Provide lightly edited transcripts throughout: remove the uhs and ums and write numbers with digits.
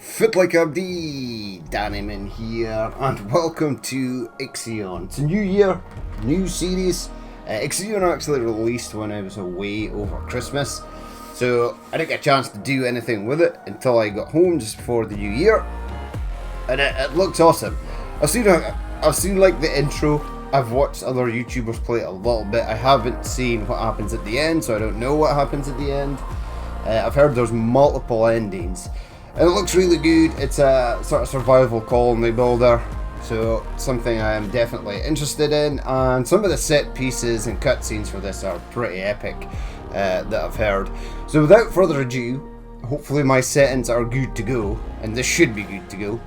Fit like a bee, Dannyman here, and welcome to Ixion. It's a new year, new series. Ixion actually released when I was away over Christmas, so I didn't get a chance to do anything with it until I got home just before the new year, and it looks awesome. I've seen like the intro. I've watched other YouTubers play it a little bit. I haven't seen what happens at the end, so I don't know what happens at the end. I've heard there's multiple endings. And it looks really good. It's a sort of survival colony builder, so something I am definitely interested in. And some of the set pieces and cutscenes for this are pretty epic that I've heard. So without further ado, hopefully my settings are good to go, and this should be good to go.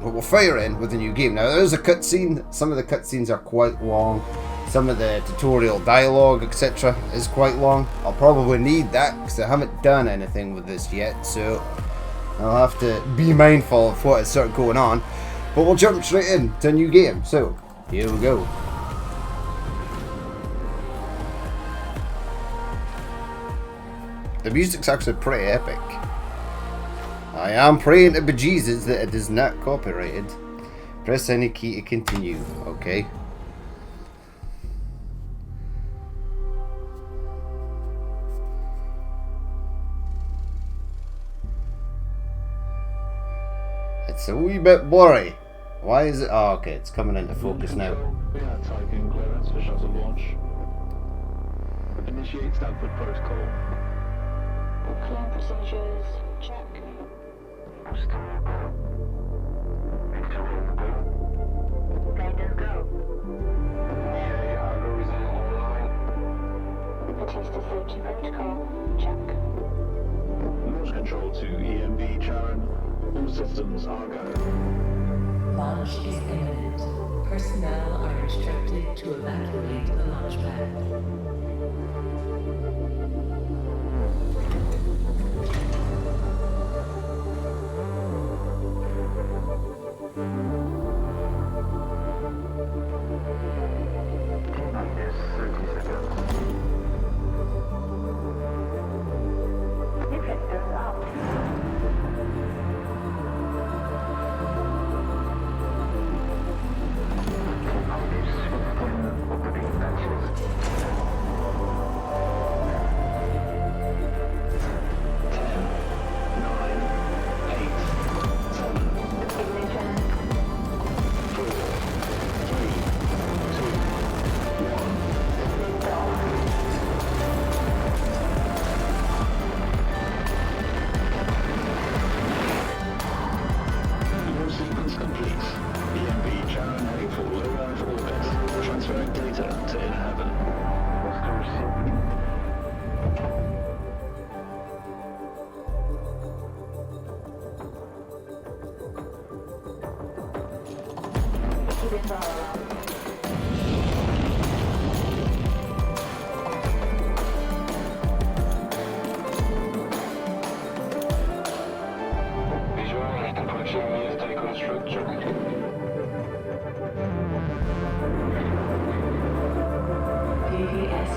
But we'll fire in with a new game. Now there is a cutscene. Some of the cutscenes are quite long. Some of the tutorial dialogue, etc. is quite long. I'll probably need that because I haven't done anything with this yet, so I'll have to be mindful of what is sort of going on. But we'll jump straight into a new game. So, here we go. The music's actually pretty epic. I am praying to bejesus that it is not copyrighted. Press any key to continue. Okay. It's a wee bit blurry. Why is it? Oh, okay, it's coming into focus now. We have Tuqquin clearance for shuttle launch. Initiate Stanford protocol. Clear procedures. Check. Guidance go. EA algorithm online. Batista safety protocol. Check. Launch control to EMB Charon. All systems are go. Launch is imminent. Personnel are instructed to evacuate the launch pad.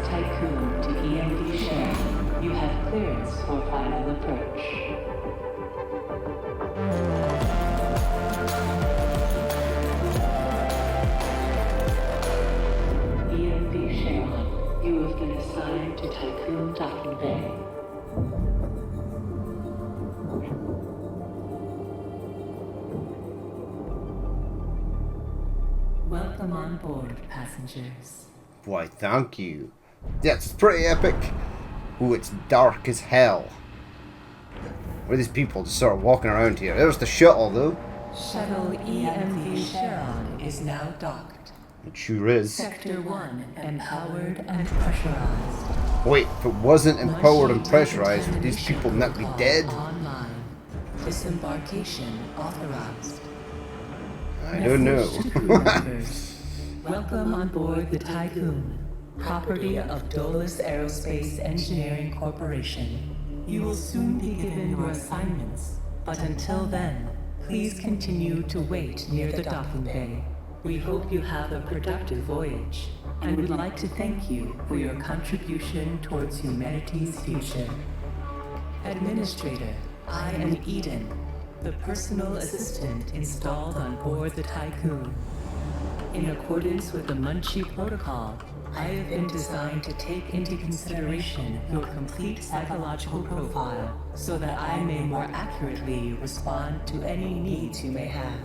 Tuqquin to EMD share. You have clearance for final approach. EMD share. You have been assigned to Tuqquin docking bay. Welcome on board, passengers. Why, thank you. That's pretty epic. Ooh, it's dark as hell. Where are these people just sort of walking around here? There's the shuttle, though. Shuttle EMV Charon is now docked. It sure is. Sector 1 empowered and pressurized. Wait, if it wasn't empowered and pressurized, would these people not be dead? Online. Disembarkation authorized. I don't know. Message to crew members. Welcome on board the Tuqquin, property of Dolus Aerospace Engineering Corporation. You will soon be given your assignments, but until then, please continue to wait near the docking bay. We hope you have a productive voyage, and would like to thank you for your contribution towards humanity's future. Administrator, I am Eden. the personal assistant installed on board the Tycoon. In accordance with the Munchie Protocol, I have been designed to take into consideration your complete psychological profile so that I may more accurately respond to any needs you may have.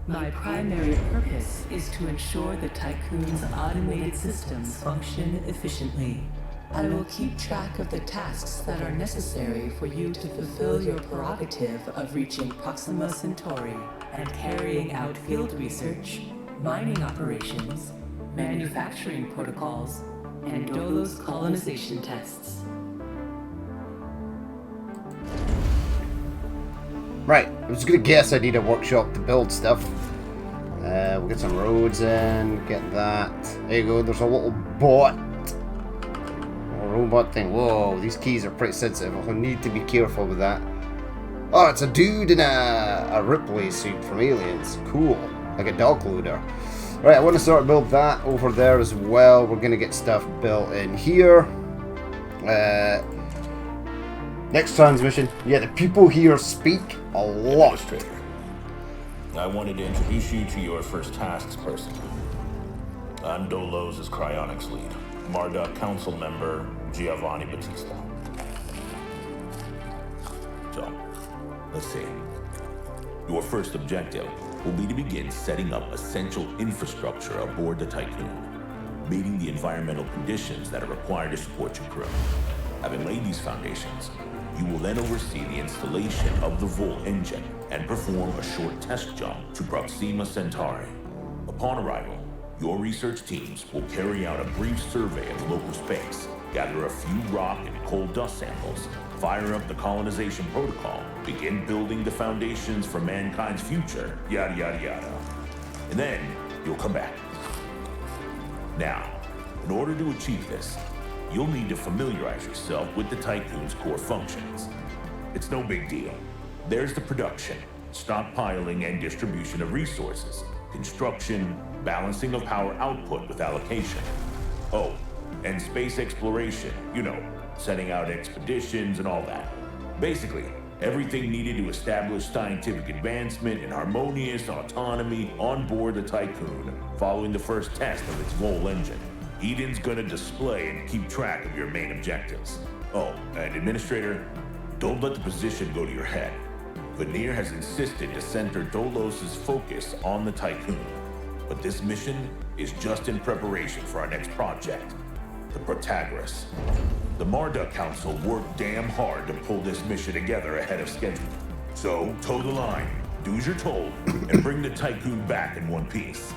My primary purpose is to ensure the Tycoon's automated systems function efficiently. I will keep track of the tasks that are necessary for you to fulfill your prerogative of reaching Proxima Centauri and carrying out field research, mining operations, manufacturing protocols, and Dolos colonization tests. Right, I was gonna guess I need a workshop to build stuff. We'll get some roads in, get that. There you go, there's a little bot. A robot thing. Whoa, these keys are pretty sensitive. I'll need to be careful with that. Oh, it's a dude in a Ripley suit from Aliens. Cool. Like a dog loader. Right, I want to sort of build that over there as well. We're going to get stuff built in here. Next transmission. Yeah, the people here speak a lot. Administrator, I wanted to introduce you to your first tasks person. I'm Dolos' cryonics lead, Marduk council member Giovanni Battista. So, let's see. Your first objective will be to begin setting up essential infrastructure aboard the Tycoon, meeting the environmental conditions that are required to support your crew. Having laid these foundations, you will then oversee the installation of the Vol engine and perform a short test jump to Proxima Centauri. Upon arrival, your research teams will carry out a brief survey of local space, gather a few rock and coal dust samples, fire up the colonization protocol, begin building the foundations for mankind's future, yada yada yada. And then you'll come back. Now, in order to achieve this, you'll need to familiarize yourself with the Tycoon's core functions. It's no big deal. There's the production, stockpiling and distribution of resources, construction, balancing of power output with allocation. Oh, and space exploration, you know, setting out expeditions and all that. Basically, everything needed to establish scientific advancement and harmonious autonomy on board the Tycoon following the first test of its Vol engine. Eden's gonna display and keep track of your main objectives. Oh, and Administrator, don't let the position go to your head. Veneer has insisted to center Dolos' focus on the Tycoon. But this mission is just in preparation for our next project, the Protagoras. The Marduk Council worked damn hard to pull this mission together ahead of schedule. So, toe the line, do as you're told, and bring the Tycoon back in one piece.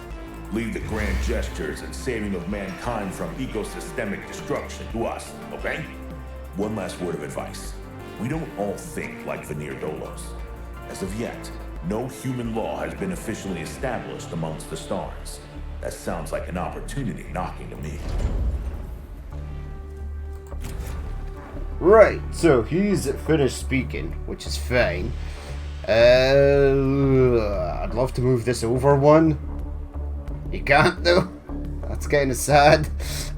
Leave the grand gestures and saving of mankind from ecosystemic destruction to us, okay? One last word of advice. We don't all think like Veneer Dolos. As of yet, no human law has been officially established amongst the stars. That sounds like an opportunity knocking to me. Right, so he's finished speaking, which is fine. I'd love to move this over one. You can't though. That's kind of sad.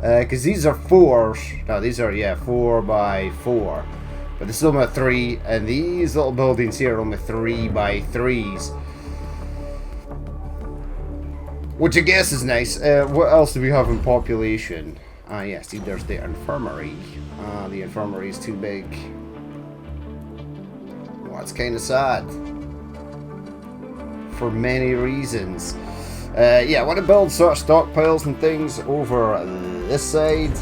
Because these are 4s. No, these are, 4x4. But this is only a 3. And these little buildings here are only 3x3s. Which I guess is nice. What else do we have in population? Yeah, see, there's the infirmary. The infirmary is too big. Well, that's kind of sad. For many reasons. I want to build sort of stockpiles and things over this side.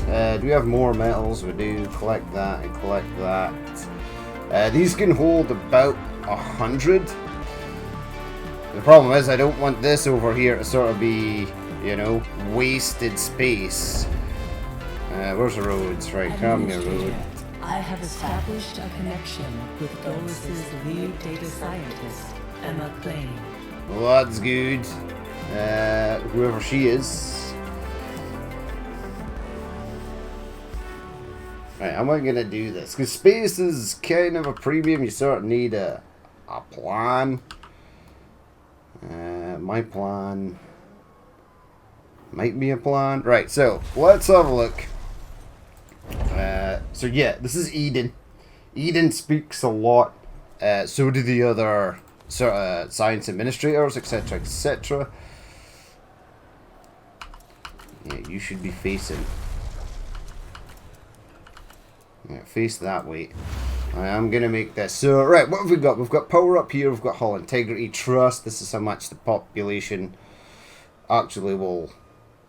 Do we have more metals? We do. Collect that and collect that. These can hold about 100. The problem is I don't want this over here to sort of be, wasted space. Where's the roads? Right, come here, road. I have established a connection with Dolos' lead data scientist, Emma Klein. Well, that's good. Whoever she is. Right, how am I gonna do this? Because space is kind of a premium. You sort of need a plan. My plan might be a plan. Right, so let's have a look. This is Eden. Eden speaks a lot. So do the other sort of science administrators, etc., etc. Yeah, you should be facing. Yeah, face that way. I am going to make this. So, right, what have we got? We've got power up here. We've got hull integrity, trust. This is how much the population actually will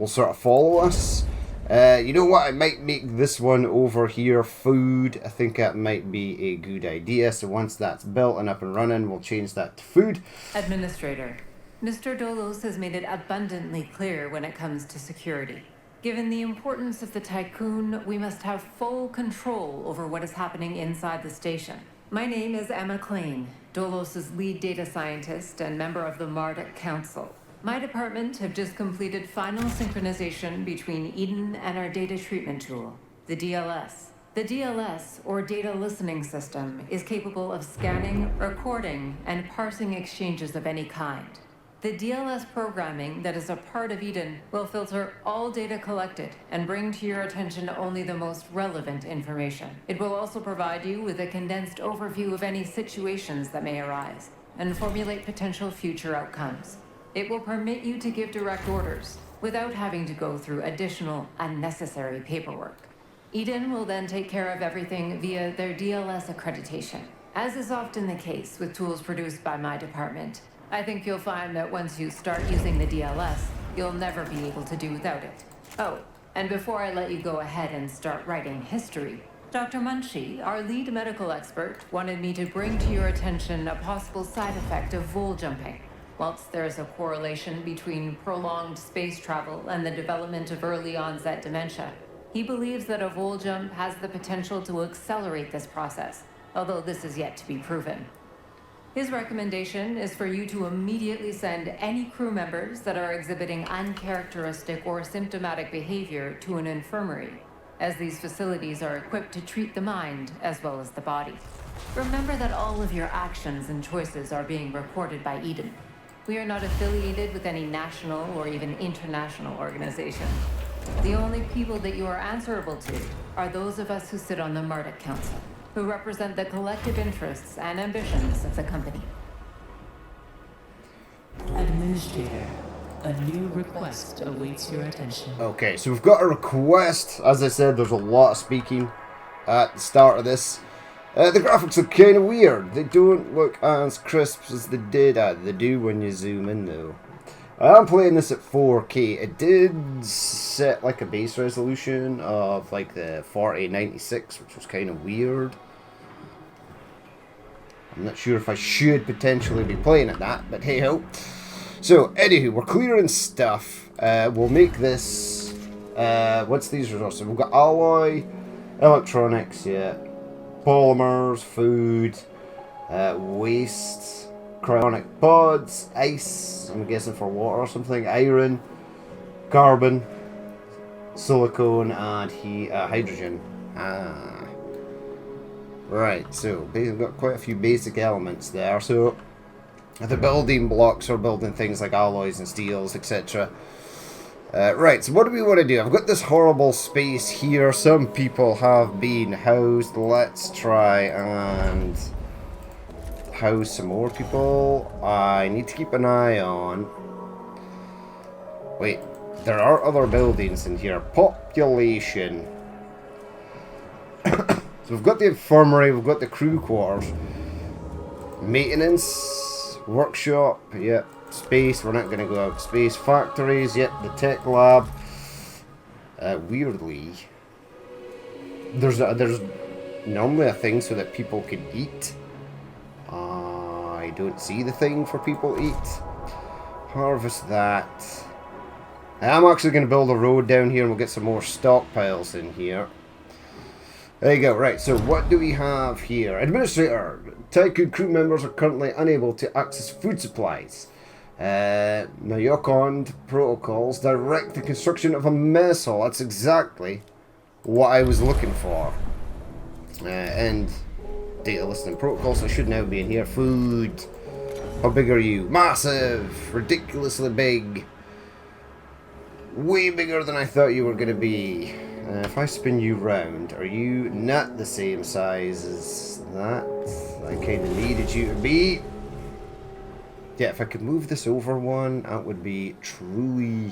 sort of follow us. You know what? I might make this one over here food. I think that might be a good idea. So once that's built and up and running, we'll change that to food. Administrator, Mr. Dolos has made it abundantly clear when it comes to security. Given the importance of the Tuqquin, we must have full control over what is happening inside the station. My name is Emma Klein, Dolos' lead data scientist and member of the Marduk Council. My department have just completed final synchronization between Eden and our data treatment tool, the DLS. The DLS, or Data Listening System, is capable of scanning, recording, and parsing exchanges of any kind. The DLS programming that is a part of Eden will filter all data collected and bring to your attention only the most relevant information. It will also provide you with a condensed overview of any situations that may arise and formulate potential future outcomes. It will permit you to give direct orders without having to go through additional unnecessary paperwork. Eden will then take care of everything via their DLS accreditation. As is often the case with tools produced by my department, I think you'll find that once you start using the DLS, you'll never be able to do without it. Oh, and before I let you go ahead and start writing history, Dr. Munchie, our lead medical expert, wanted me to bring to your attention a possible side effect of vol jumping. Whilst there is a correlation between prolonged space travel and the development of early onset dementia, he believes that a vol jump has the potential to accelerate this process, although this is yet to be proven. His recommendation is for you to immediately send any crew members that are exhibiting uncharacteristic or symptomatic behavior to an infirmary, as these facilities are equipped to treat the mind as well as the body. Remember that all of your actions and choices are being recorded by Eden. We are not affiliated with any national or even international organization. The only people that you are answerable to are those of us who sit on the Marduk Council, who represent the collective interests and ambitions of the company. Administrator, a new request awaits your attention. Okay, so we've got a request. As I said, there's a lot of speaking at the start of this. The graphics look kind of weird. They don't look as crisp as they did. They do when you zoom in though. I am playing this at 4K. It did set like a base resolution of like the 4096, which was kind of weird. I'm not sure if I should potentially be playing at that, but hey ho. So, anywho, we're clearing stuff. We'll make this. What's these resources? We've got alloy, electronics, yeah, polymers, food, waste, cryonic pods, ice, I'm guessing for water or something, iron, carbon, silicone, and hydrogen. Right, so we've got quite a few basic elements there. So the building blocks are building things like alloys and steels, etc. Right, so what do we want to do? I've got this horrible space here. Some people have been housed. Let's try and house some more people. I need to keep an eye on... Wait, there are other buildings in here. Population. So we've got the infirmary, we've got the crew quarters. Maintenance, workshop, yep. Space, we're not going to go out. Space, factories, yep. The tech lab. Weirdly, there's normally a thing so that people can eat. I don't see the thing for people to eat. Harvest that. I'm actually going to build a road down here and we'll get some more stockpiles in here. There you go. Right, so what do we have here? Administrator. Tuqquin crew members are currently unable to access food supplies. Yokond protocols direct the construction of a mess hall. That's exactly what I was looking for. And data listening protocols. I should now be in here. Food. How big are you? Massive. Ridiculously big. Way bigger than I thought you were going to be. If I spin you round, are you not the same size as that? I kind of needed you to be. Yeah, if I could move this over one, that would be truly...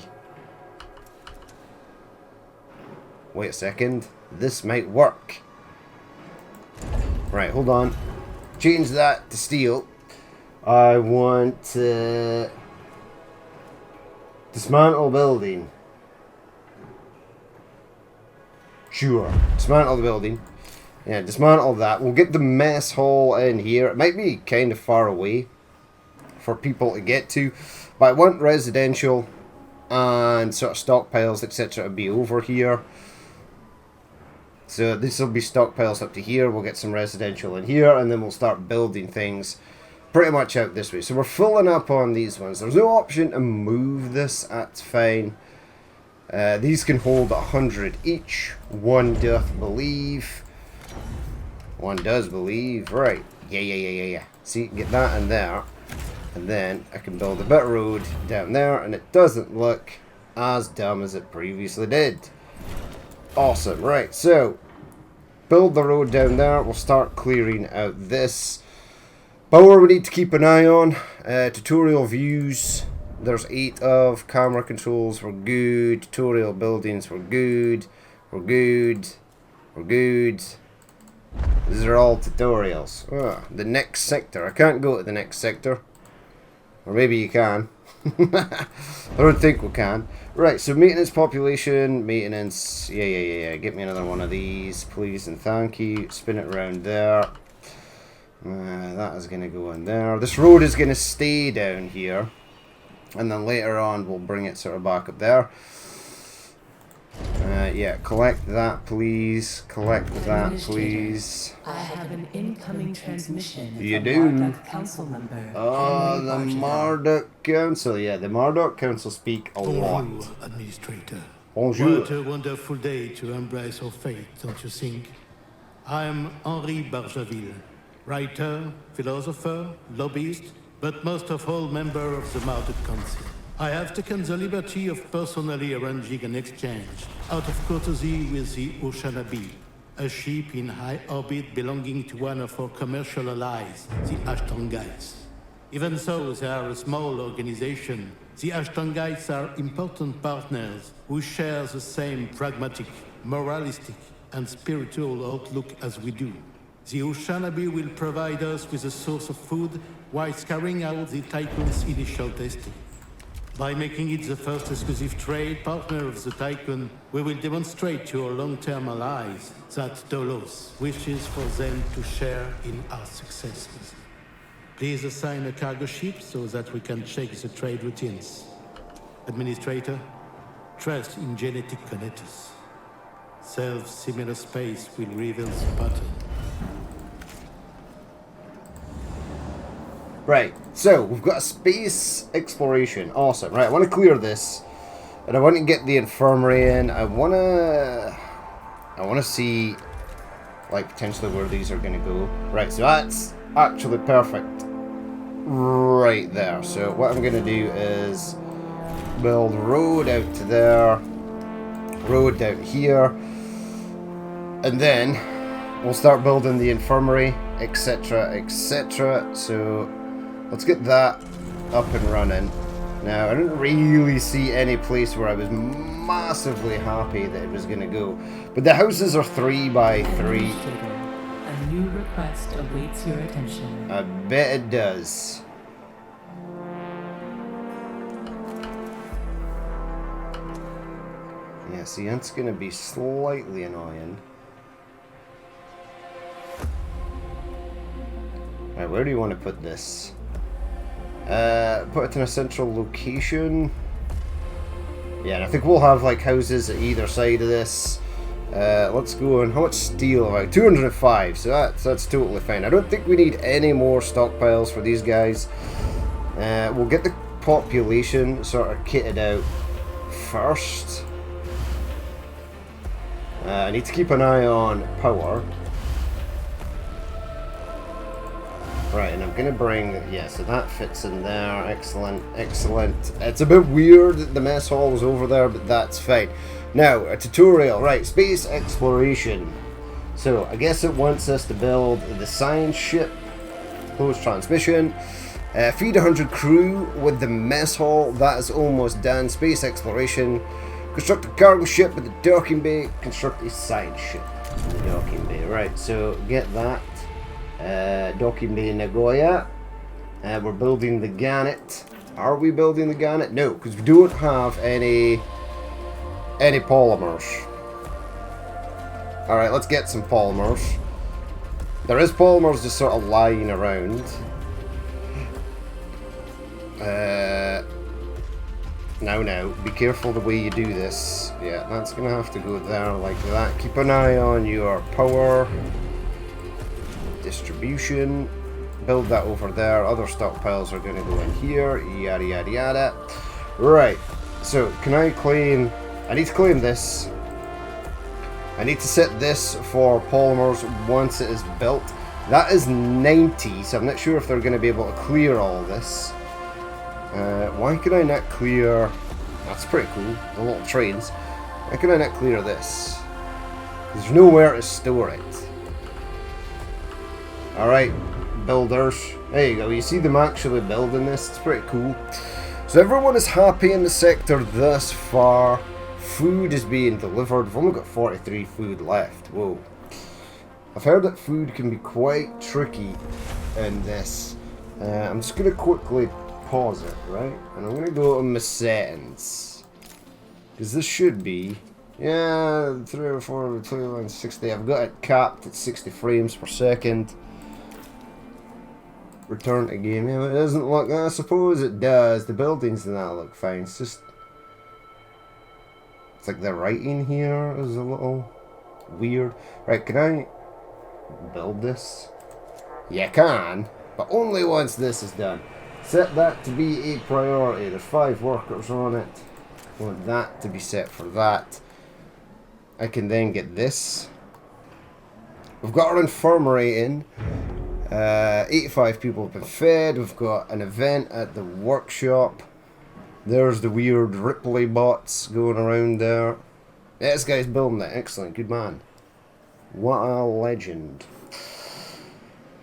Wait a second. This might work. Right, hold on. Change that to steel. I want to... dismantle building. Sure. Dismantle the building. Yeah, dismantle that. We'll get the mess hall in here. It might be kind of far away for people to get to, but I want residential and sort of stockpiles, etc. to be over here. So this will be stockpiles up to here. We'll get some residential in here, and then we'll start building things pretty much out this way. So we're filling up on these ones. There's no option to move this. That's fine. These can hold 100 each. One doth believe. One does believe. Right. Yeah. See, get that in there. And then I can build a bit of road down there, and it doesn't look as dumb as it previously did. Awesome. Right, so build the road down there. We'll start clearing out this. Power we need to keep an eye on. Tutorial views. There's 8 of. Camera controls, we're good. Tutorial buildings, we're good. We're good. We're good. These are all tutorials. The next sector. I can't go to the next sector. Or maybe you can. I don't think we can. Right, so maintenance population, maintenance. Yeah. Get me another one of these, please, and thank you. Spin it around there. That is going to go in there. This road is going to stay down here. And then later on, we'll bring it sort of back up there. Yeah, collect that, please. Collect that, please. I have an incoming transmission. You from do? Marduk Council member. Oh, Henry the Bargeville. Marduk Council. Yeah, the Marduk Council speak a lot. Bonjour, Administrator. Bonjour. What a wonderful day to embrace our fate, don't you think? I am Henry Bargeville, writer, philosopher, lobbyist, but most of all member of the Marduk Council. I have taken the liberty of personally arranging an exchange out of courtesy with the Oceanabe, a ship in high orbit belonging to one of our commercial allies, the Ashtongites. Even though they are a small organization, the Ashtongites are important partners who share the same pragmatic, moralistic, and spiritual outlook as we do. The Oceanabe will provide us with a source of food whilst carrying out the Tycoon's initial testing. By making it the first exclusive trade partner of the Tycoon, we will demonstrate to our long-term allies that Dolos wishes for them to share in our successes. Please assign a cargo ship so that we can check the trade routines. Administrator, trust in genetic connectors. Self-similar space will reveal the pattern. Right, so we've got a space exploration. Awesome. Right, I want to clear this, and I want to get the infirmary in. I want to see, like, potentially where these are going to go. Right, so that's actually perfect right there. So what I'm going to do is build road out to there, road down here, and then we'll start building the infirmary, etc, etc. So let's get that up and running. Now, I didn't really see any place where I was massively happy that it was going to go. But the houses are 3 by 3. Administrator, a new request awaits your attention. I bet it does. Yeah, see, that's going to be slightly annoying. Right, where do you want to put this? Put it in a central location. Yeah, and I think we'll have like houses at either side of this. Let's go on. How much steel? About 205. So that's totally fine. I don't think we need any more stockpiles for these guys. We'll get the population sort of kitted out first. I need to keep an eye on power. Right, and I'm going to bring, yeah, so that fits in there. Excellent, excellent. It's a bit weird that the mess hall was over there, but that's fine. Now, a tutorial. Right, space exploration. So, I guess it wants us to build the science ship. Close transmission. Feed 100 crew with the mess hall. That is almost done. Space exploration. Construct a cargo ship with the docking bay. Construct a science ship with the docking bay. Right, so get that. Docking bay Nagoya. We're building the Gannet. Are we building the Gannet? No, because we don't have any polymers. Alright, let's get some polymers. There is polymers just sort of lying around. Now, be careful the way you do this. Yeah, that's going to have to go there like that. Keep an eye on your power. Distribution. Build that over there. Other stockpiles are going to go in here. Yada, yada, yada. Right, so can I claim... I need to claim this. I need to set this for polymers once it is built. That is 90, so I'm not sure if they're going to be able to clear all this. Why can I not clear... That's pretty cool, the little trains. Why can I not clear this? There's nowhere to store it. Alright, builders. There you go, you see them actually building this. It's pretty cool. So everyone is happy in the sector thus far. Food is being delivered. We've only got 43 food left. Whoa. I've heard that food can be quite tricky in this. I'm just going to quickly pause it, right? And I'm going to go to my settings. Because this should be... Yeah, 3 or 4, 2, and 60. I've got it capped at 60 frames per second. Return to game. Yeah, it doesn't look... I suppose it does. The buildings do not look fine. It's just... It's like the writing here is a little weird. Right, can I build this? You can, but only once this is done. Set that to be a priority. There's 5 workers on it. I want that to be set for that. I can then get this. We've got our infirmary in. 85 people have been fed. We've got an event at the workshop. There's the weird Ripley bots going around there. Yeah, this guy's building that. Excellent. Good man. What a legend.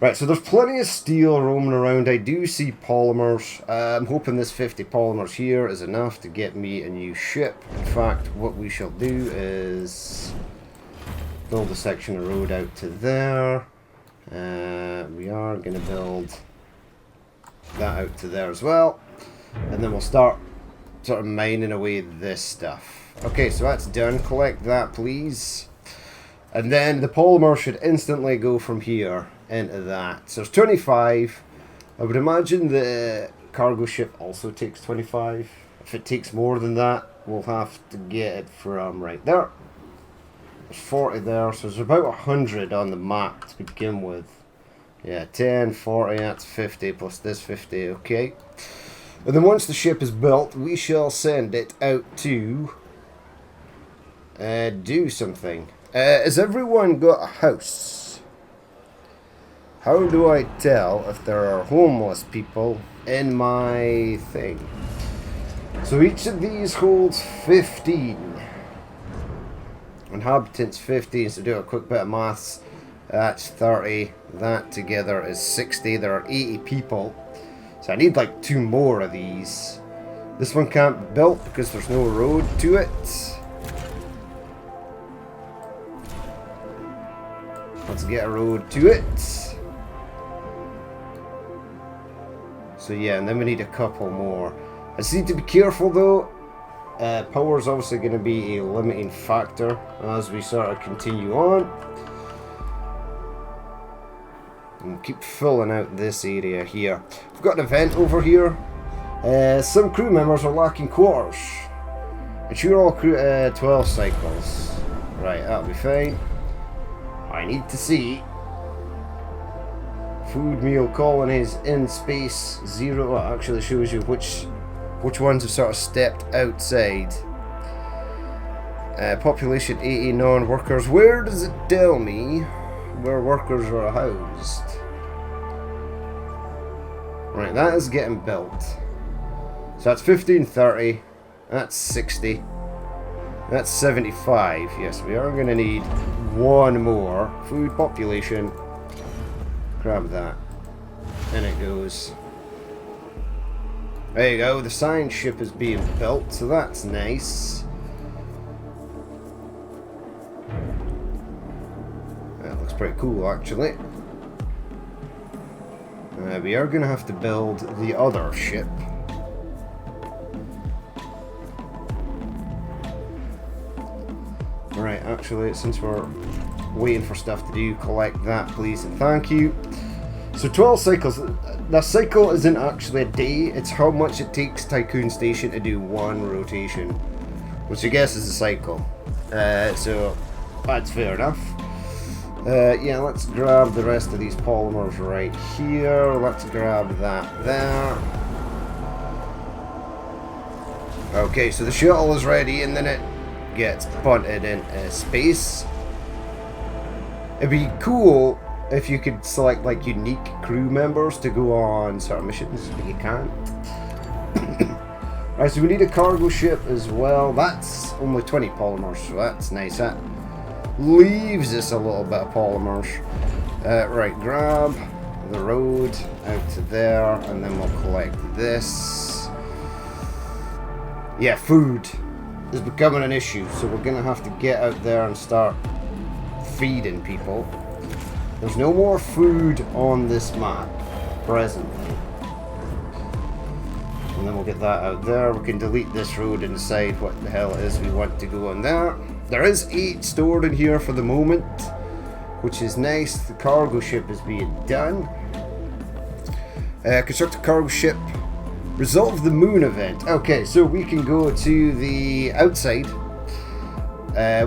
Right, so there's plenty of steel roaming around. I do see polymers. I'm hoping this 50 polymers here is enough to get me a new ship. In fact, what we shall do is build a section of road out to there. We are going to build that out to there as well. And then we'll start sort of mining away this stuff. Okay, so that's done. Collect that, please. And then the polymer should instantly go from here into that. So there's 25. I would imagine the cargo ship also takes 25. If it takes more than that, we'll have to get it from right there. There's 40 there, so there's about 100 on the map to begin with. Yeah, 10, 40, that's 50 plus this 50, okay. And then once the ship is built, we shall send it out to do something. Has everyone got a house? How do I tell if there are homeless people in my thing? So each of these holds 15. Inhabitants 15, so do a quick bit of maths. That's 30. That together is 60. There are 80 people. So I need like 2 more of these. This one can't be built because there's no road to it. Let's get a road to it. So yeah, and then we need a couple more. I just need to be careful though. Power is obviously going to be a limiting factor as we sort of continue on. And keep filling out this area here. We've got an event over here. Some crew members are lacking quarters. Ensure all crew 12 cycles. Right, that'll be fine. I need to see food meal colonies in space 0. Well, actually shows you which ones have sort of stepped outside. Population 80 non-workers. Where does it tell me where workers are housed? Right, that is getting built. So that's 1530. That's 60. That's 75. Yes, we are going to need one more. Food population. Grab that. And it goes. There you go. The science ship is being built, so that's nice. That looks pretty cool, actually. We are going to have to build the other ship. Right, actually, since we're waiting for stuff to do, collect that, please, and thank you. So 12 cycles. That cycle isn't actually a day, it's how much it takes Tuqquin Station to do one rotation, which I guess is a cycle. So that's fair enough. Yeah, let's grab the rest of these polymers right here. Let's grab that there. Okay, so the shuttle is ready, and then it gets punted into space. It'd be cool if you could select like unique crew members to go on certain missions, but you can't. Right, so we need a cargo ship as well. That's only 20 polymers, so that's nice. That leaves us a little bit of polymers. Right, grab the road out to there, and then we'll collect this. Yeah, food is becoming an issue, so we're gonna have to get out there and start feeding people. There's no more food on this map presently, and then we'll get that out there. We can delete this road and decide what the hell it is we want to go on there. There is 8 stored in here for the moment, which is nice. The cargo ship is being done. Construct a cargo ship. Resolve the moon event. Okay, so we can go to the outside.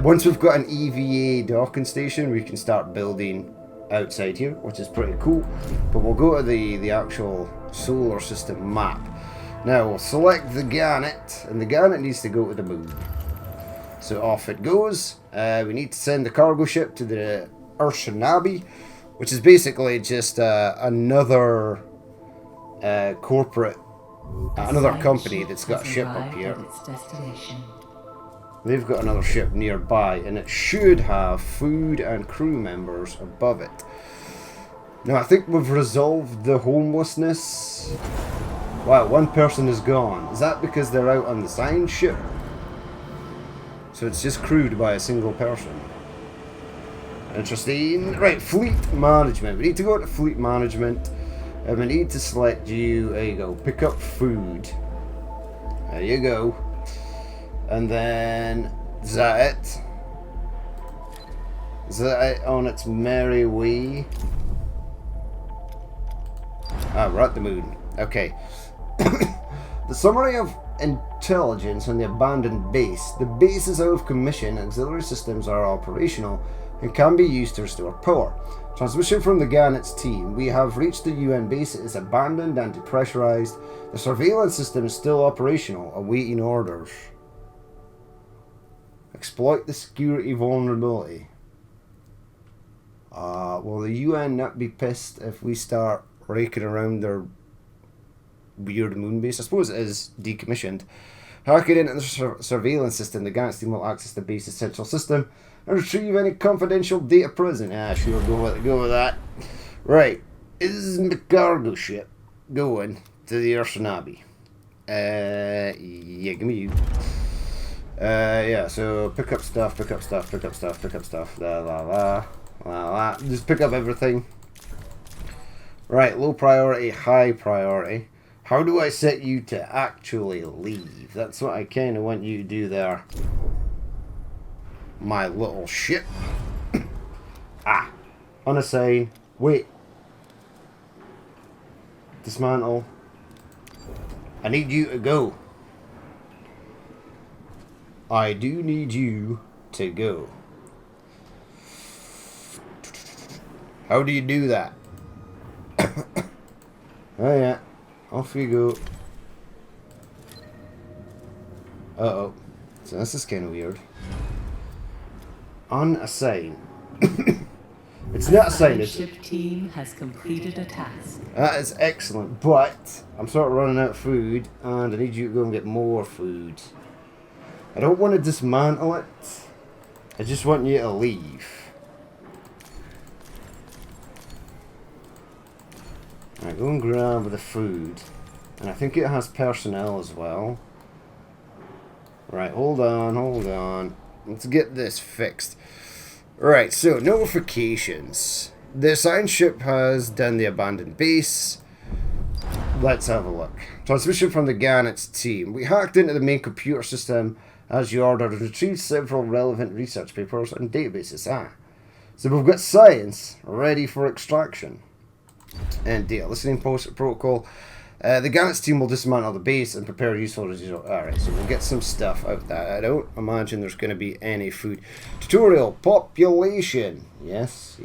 Once we've got an EVA docking station, we can start building outside here, which is pretty cool. But we'll go to the actual solar system map. Now we'll select the Gannet, and the Gannet needs to go to the moon. So off it goes. We need to send the cargo ship to the Urshanabi, which is basically just another corporate. Another company that's got a ship up here. They've got another ship nearby, and it should have food and crew members above it. Now, I think we've resolved the homelessness. Wow, one person is gone. Is that because they're out on the science ship? So it's just crewed by a single person. Interesting. Right, fleet management. We need to go to fleet management. And we need to select you. There you go. Pick up food. There you go. And then, is that it? Is that it on its merry way? Ah, we're at the moon. Okay. The summary of intelligence on the abandoned base. The base is out of commission. Auxiliary systems are operational and can be used to restore power. Transmission from the Gannet's team. We have reached the UN base. It is abandoned and depressurized. The surveillance system is still operational, awaiting orders. Exploit the security vulnerability. Will the UN not be pissed if we start raking around their weird moon base? I suppose it is decommissioned. Hacking into the surveillance system, the Gannet's team will access the base's central system and retrieve any confidential data present. Ah, sure, go with that. Right, is the cargo ship going to the Urshanabi? Yeah, give me you. Yeah, so pick up stuff. La. Just pick up everything. Right, low priority, high priority. How do I set you to actually leave? That's what I kind of want you to do there. My little ship. Unassign. Wait. Dismantle. I need you to go. I do need you to go. How do you do that? Oh yeah. Off you go. Uh-oh. So this is kind of weird. Unassign. It's not assigned. Ship team has completed a task. That is excellent, but I'm sort of running out of food, and I need you to go and get more food. I don't want to dismantle it. I just want you to leave. Alright, go and grab the food. And I think it has personnel as well. Right, hold on. Let's get this fixed. Right, so notifications. The science ship has done the abandoned base. Let's have a look. Transmission from the Gannett's team. We hacked into the main computer system as you ordered and retrieved several relevant research papers and databases. So we've got science ready for extraction. And data listening protocol. The Gannett's team will dismantle the base and prepare useful results. Alright, so we'll get some stuff out of that. I don't imagine there's going to be any food. Tutorial. Population. Yes.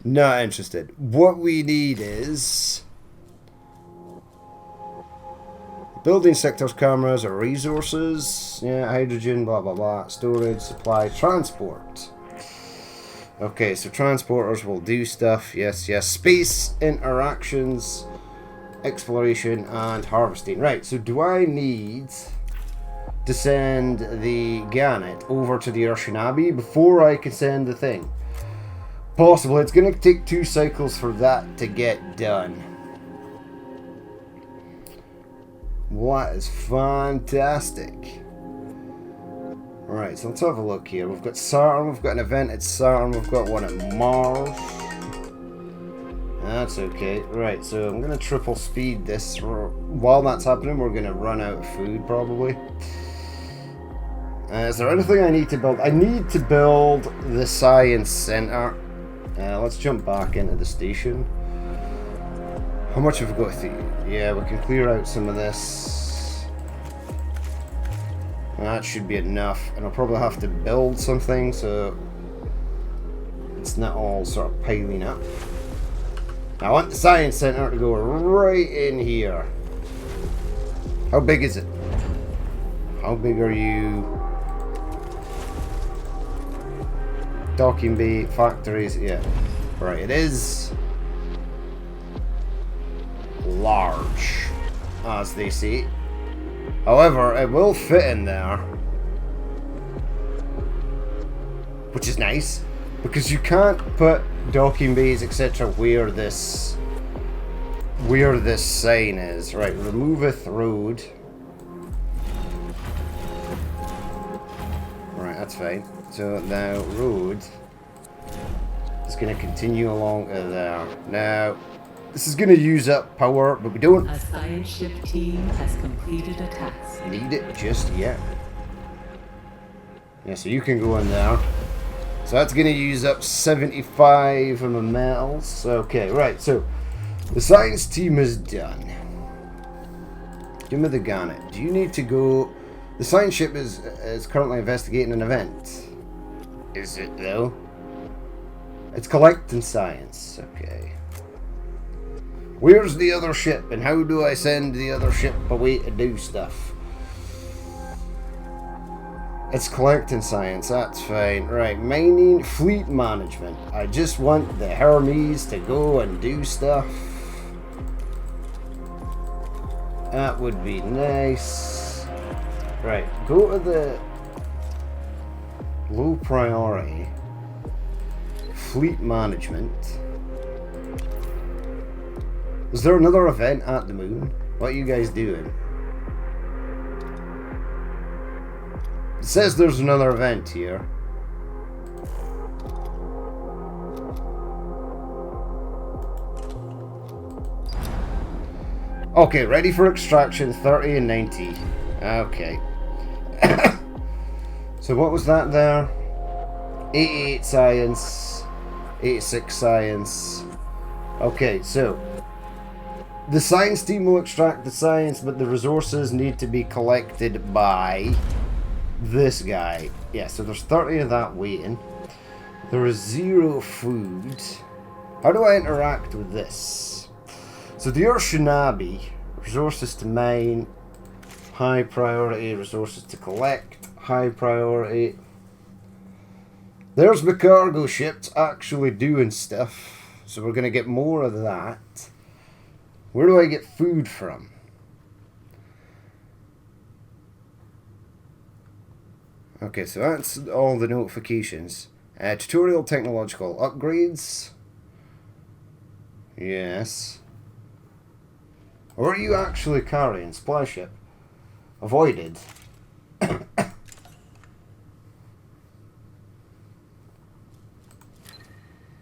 Not interested. What we need is... building sectors, cameras, or resources. Yeah, hydrogen, blah, blah, blah. Storage, supply, transport. Okay, so transporters will do stuff. Yes. Space interactions, exploration, and harvesting. Right, so do I need to send the Gannet over to the Urshinabi before I can send the thing? Possible. It's going to take 2 cycles for that to get done. What is fantastic. Alright, so let's have a look here. We've got Saturn, we've got an event at Saturn, we've got one at Mars. That's okay. Right, so I'm going to triple speed this. While that's happening, we're going to run out of food, probably. Is there anything I need to build? I need to build the Science Center. Let's jump back into the station. How much have we got through? Yeah, we can clear out some of this. That should be enough, and I'll probably have to build something so it's not all sort of piling up. I want the Science Center to go right in here. How big is it? How big are you? Docking bay, factories, yeah. Right, it is large, as they say. However, it will fit in there, which is nice, because you can't put docking bays, etc., where this sign is. Right, removeth road. Right, that's fine. So now road is going to continue along to there. Now, this is going to use up power, but we don't A science ship team has completed a task. need it just yet. Yeah, so you can go in there. So that's going to use up 75 of the metals. Okay, right, so the science team is done. Give me the Gannet. Do you need to go... The science ship is currently investigating an event. Is it, though? It's collecting science. Okay. Where's the other ship, and how do I send the other ship away to do stuff? It's collecting science, that's fine. Right, mining, fleet management. I just want the Hermes to go and do stuff. That would be nice. Right, go to the low priority. Fleet management. Is there another event at the moon? What are you guys doing? It says there's another event here. Okay, ready for extraction, 30 and 90. Okay. So what was that there? 88 science, 86 science. Okay, so the science team will extract the science, but the resources need to be collected by this guy. Yeah, so there's 30 of that waiting. There is 0 food. How do I interact with this? So the Urshinabi, resources to mine, high priority, resources to collect, high priority. There's the cargo ships actually doing stuff, so we're going to get more of that. Where do I get food from? Okay, so that's all the notifications. Tutorial technological upgrades. Yes. Or are you actually carrying supply ship? Avoided.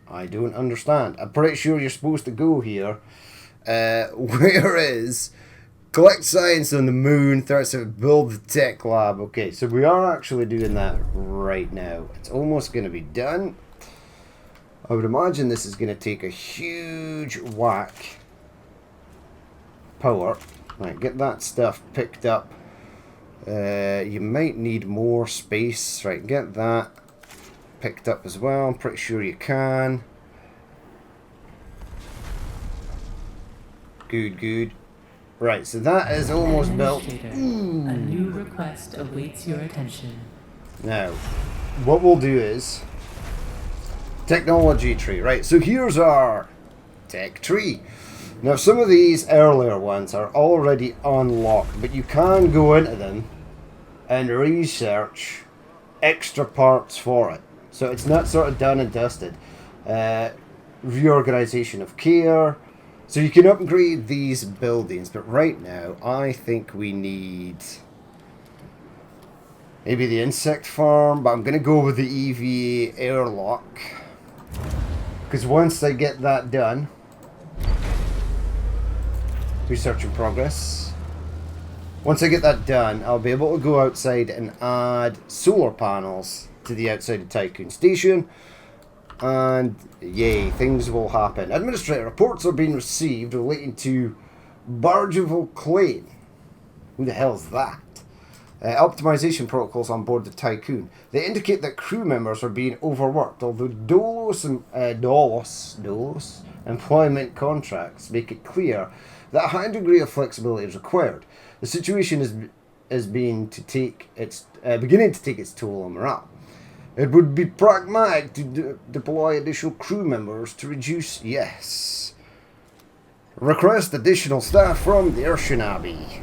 I don't understand. I'm pretty sure you're supposed to go here. Where is collect science on the moon, 37, build the tech lab. Okay, so we are actually doing that right now. It's almost going to be done. I would imagine this is going to take a huge whack. Power. Right, get that stuff picked up. You might need more space. Right, get that picked up as well. I'm pretty sure you can. Good, good. Right, so that is almost built. Administrator, a new request awaits your attention. Now, what we'll do is technology tree. Right, so here's our tech tree. Now, some of these earlier ones are already unlocked, but you can go into them and research extra parts for it. So it's not sort of done and dusted. Reorganization of care. So you can upgrade these buildings, but right now I think we need maybe the insect farm, but I'm going to go with the EVA airlock. Because once I get that done, research in progress. Once I get that done, I'll be able to go outside and add solar panels to the outside of Tuqquin Station. And yay, things will happen. Administrator, reports are being received relating to Bargeville Claim. Who the hell's that? Optimization protocols on board the Tuqquin. They indicate that crew members are being overworked, although Dolos employment contracts make it clear that a high degree of flexibility is required. The situation is beginning to take its toll on morale. It would be pragmatic to deploy additional crew members to reduce... Yes. Request additional staff from the Ixion Abbey.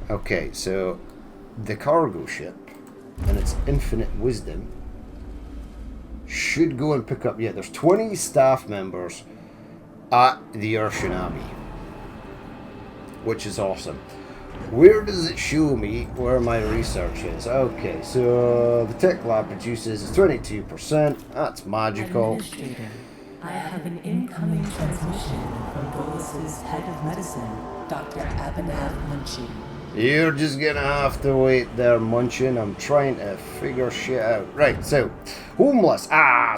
Okay, so the cargo ship and its infinite wisdom should go and pick up... Yeah, there's 20 staff members at the Ixion Abbey, which is awesome. Where does it show me where my research is? Okay, so the tech lab produces 22%. That's magical. Administrator, I have an incoming transmission from Dolus's head of medicine, Dr. Abhinav Munshi. You're just gonna have to wait there, Munchin. I'm trying to figure shit out. Right, so homeless.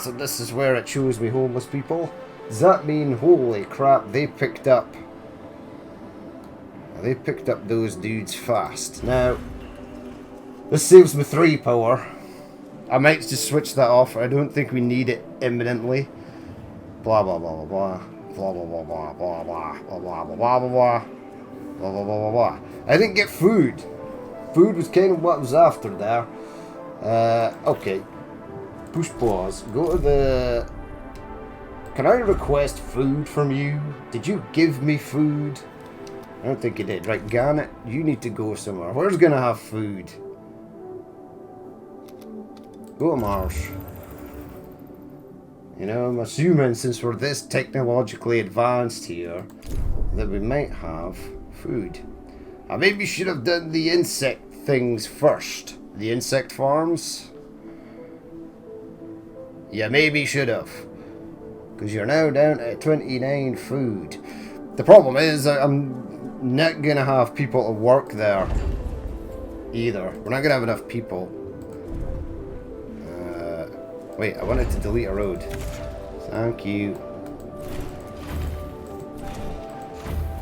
So this is where it shows me homeless people. Does that mean, holy crap, they picked up those dudes fast. Now, this saves me 3 power. I might just switch that off. I don't think we need it imminently. Blah blah blah blah blah blah blah blah blah blah blah blah blah blah blah blah blah blah blah blah. I didn't get food. Food was kind of what was after there. Okay. Push pause. Go to the... Can I request food from you? Did you give me food? I don't think you did. Right, Garnet, you need to go somewhere. Where's gonna have food? Go to Mars. You know, I'm assuming since we're this technologically advanced here, that we might have food. I maybe should have done the insect things first. The insect farms. Yeah, maybe should have. Because you're now down to 29 food. The problem is, I'm not gonna have people to work there either. We're not gonna have enough people. Wait, I wanted to delete a road. Thank you.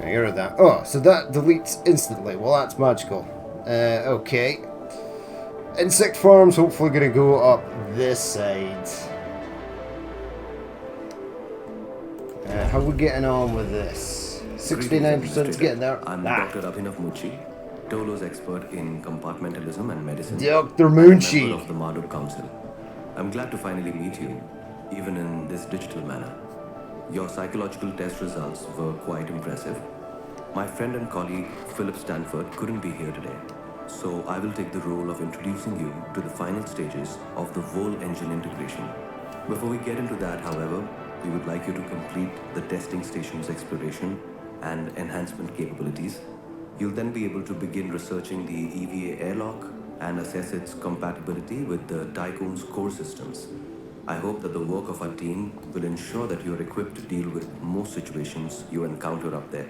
Now you're that. Oh, so that deletes instantly. Well, that's magical. Okay. Insect farms hopefully gonna go up this side. How are we getting on with this? 69% is getting there. I'm Dr. Abhinav Munshi, Dolo's expert in compartmentalism and medicine. Dr. and Munshi. member of the Marduk Council. I'm glad to finally meet you, even in this digital manner. Your psychological test results were quite impressive. My friend and colleague, Philip Stanford, couldn't be here today, so I will take the role of introducing you to the final stages of the whole engine integration. Before we get into that, however, we would like you to complete the testing station's exploration and enhancement capabilities. You'll then be able to begin researching the EVA airlock and assess its compatibility with the Tycoon's core systems. I hope that the work of our team will ensure that you're equipped to deal with most situations you encounter up there.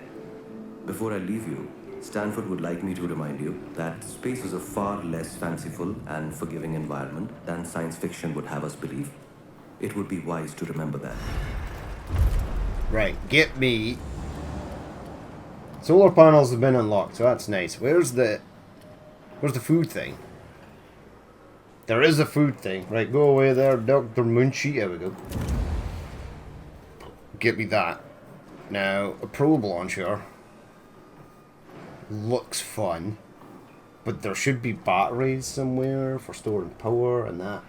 Before I leave you, Stanford would like me to remind you that space is a far less fanciful and forgiving environment than science fiction would have us believe. It would be wise to remember that. Right, get me. Solar panels have been unlocked, so that's nice. Where's the food thing? There is a food thing. Right, go away there, Dr. Munchie. There we go. Get me that. Now, a probe launcher looks fun, but there should be batteries somewhere for storing power, and that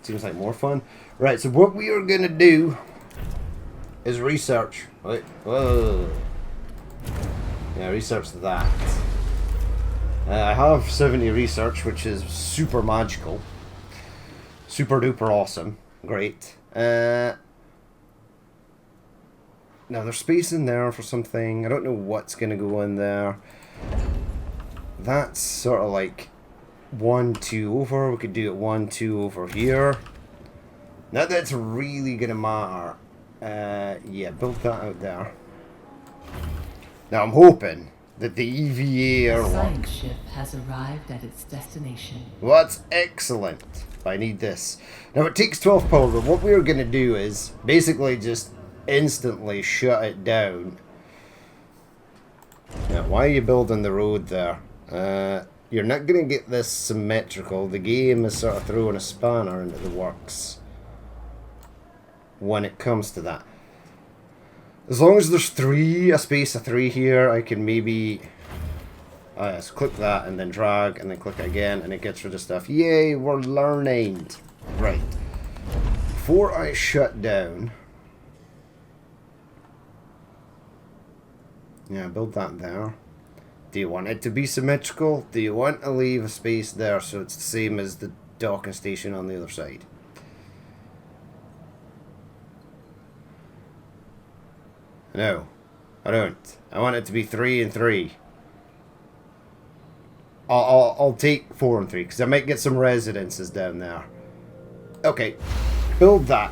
seems like more fun. Right, so what we are going to do is research. Wait, whoa. Yeah, research that. I have 70 research, which is super magical. Super duper awesome. Great. Now, there's space in there for something. I don't know what's going to go in there. That's sort of like 1, 2 over. We could do it 1, 2 over here. Now that's really going to matter. Yeah, build that out there. Now I'm hoping that the EVA The airlock... science ship has arrived at its destination. Well, that's excellent. I need this. Now it takes 12 power, but what we're going to do is basically just instantly shut it down. Now, why are you building the road there? You're not going to get this symmetrical. The game is sort of throwing a spanner into the works when it comes to that. As long as there's a space of 3 here, I can maybe... Oh yes, click that and then drag and then click it again and it gets rid of stuff. Yay, we're learning. Right. Before I shut down... Yeah, build that there. Do you want it to be symmetrical? Do you want to leave a space there so it's the same as the docking station on the other side? No, I don't. I want it to be 3 and 3. I'll take 4 and 3 because I might get some residences down there. Okay, build that.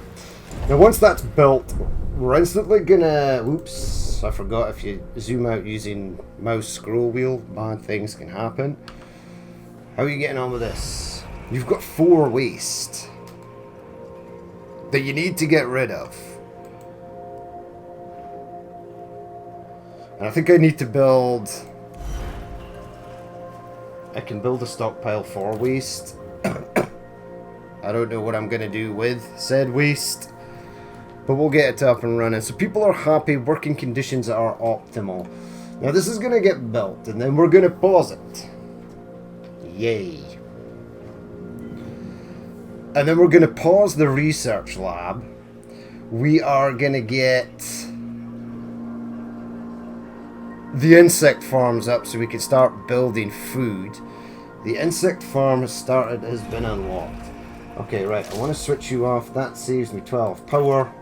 Now once that's built, we're instantly gonna... Oops, I forgot if you zoom out using mouse scroll wheel, bad things can happen. How are you getting on with this? You've got 4 waste that you need to get rid of. And I think I need to build... I can build a stockpile for waste. I don't know what I'm going to do with said waste. But we'll get it up and running. So people are happy, working conditions are optimal. Now this is going to get built and then we're going to pause it. Yay. And then we're going to pause the research lab. We are going to get... the insect farms up so we can start building food. The insect farm has been unlocked. Okay, right, I want to switch you off. That saves me 12 power.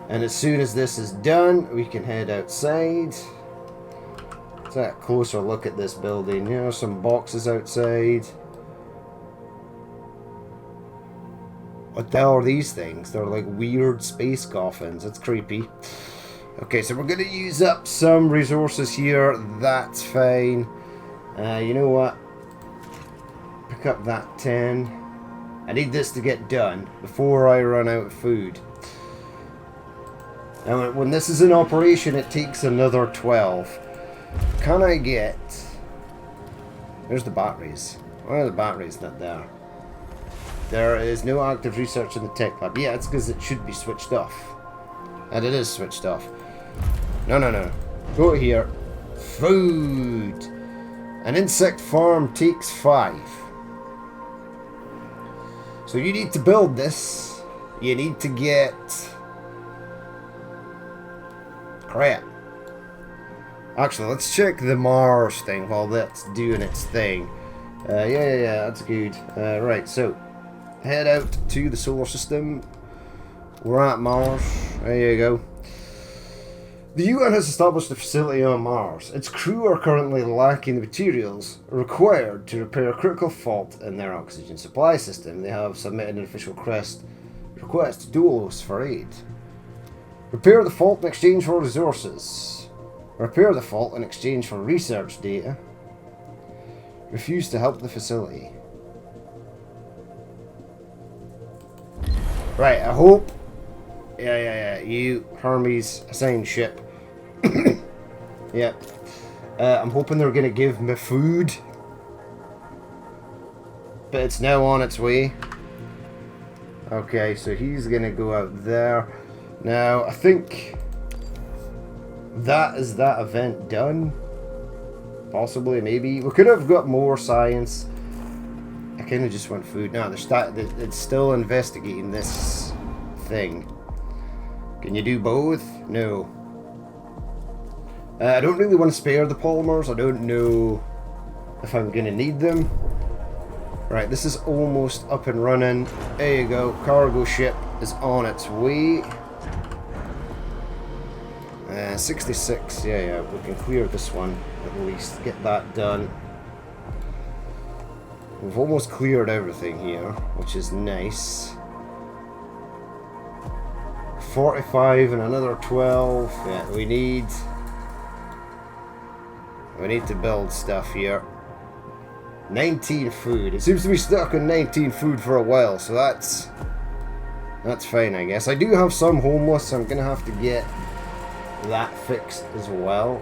And as soon as this is done, we can head outside. Let's take a closer look at this building. Here are some boxes outside. What the hell are these things? They're like weird space coffins. That's creepy. Okay, so we're going to use up some resources here. That's fine. You know what? Pick up that 10. I need this to get done before I run out of food. Now, when this is in operation, it takes another 12. Can I get... There's the batteries. Why are the batteries not there? There is no active research in the tech lab. Yeah, it's because it should be switched off. And it is switched off. No. Go here. Food. An insect farm takes 5. So you need to build this. You need to get... crap. Actually, let's check the Mars thing while that's doing its thing. Yeah, that's good. Right, so head out to the solar system. We're at Mars. There you go. The UN has established a facility on Mars. Its crew are currently lacking the materials required to repair a critical fault in their oxygen supply system. They have submitted an official request to Duelos for aid. Repair the fault in exchange for resources. Repair the fault in exchange for research data. Refuse to help the facility. Right, I hope... Yeah. You, Hermes, assigned ship. Yep. I'm hoping they're going to give me food. But it's now on its way. Okay, so he's going to go out there. Now, I think... Is that event done? Possibly, maybe. We could have got more science. I kind of just want food. No, it's still investigating this thing. Can you do both? No. I don't really want to spare the polymers. I don't know if I'm going to need them. Right, this is almost up and running. There you go. Cargo ship is on its way. 66. Yeah, we can clear this one at least. Get that done. We've almost cleared everything here, which is nice. 45 and another 12. Yeah, we need to build stuff here. 19 food. It seems to be stuck on 19 food for a while, so that's fine, I guess. I do have some homeless, so I'm gonna have to get that fixed as well.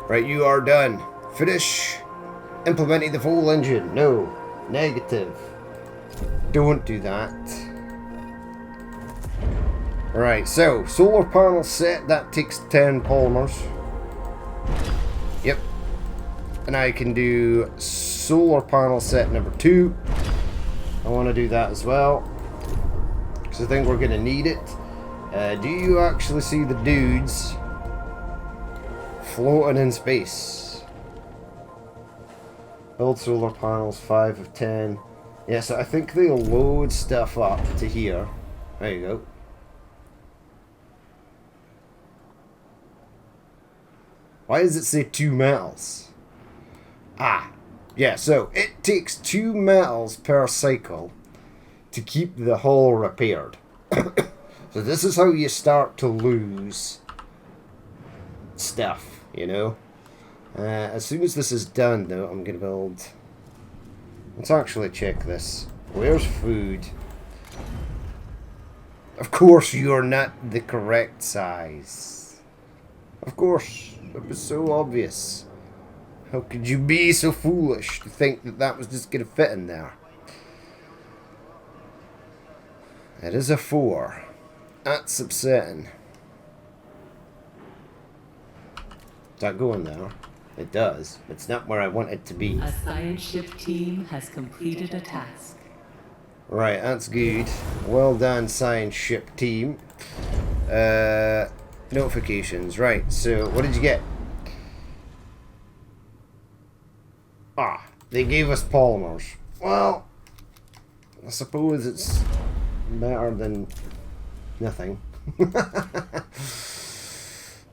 Right, you are done. Finish implementing the Vol engine. No. Negative. Don't do that. Right, so solar panel set, that takes 10 polymers. Yep. And I can do solar panel set number 2. I want to do that as well, because I think we're going to need it. Do you actually see the dudes floating in space? Build solar panels, 5 of 10. Yeah, so I think they'll load stuff up to here. There you go. Why does it say 2 metals? Ah, yeah, so it takes 2 metals per cycle to keep the hull repaired. So this is how you start to lose stuff, you know. As soon as this is done, though, I'm going to build... Let's actually check this. Where's food? Of course you're not the correct size. Of course. It was so obvious. How could you be so foolish to think that that was just going to fit in there? It is a 4. That's upsetting. Does that go in there? It does. It's not where I want it to be. A science ship team has completed a task. Right, that's good. Well done, science ship team. Notifications. Right, so what did you get? Ah, they gave us polymers. Well, I suppose it's better than nothing.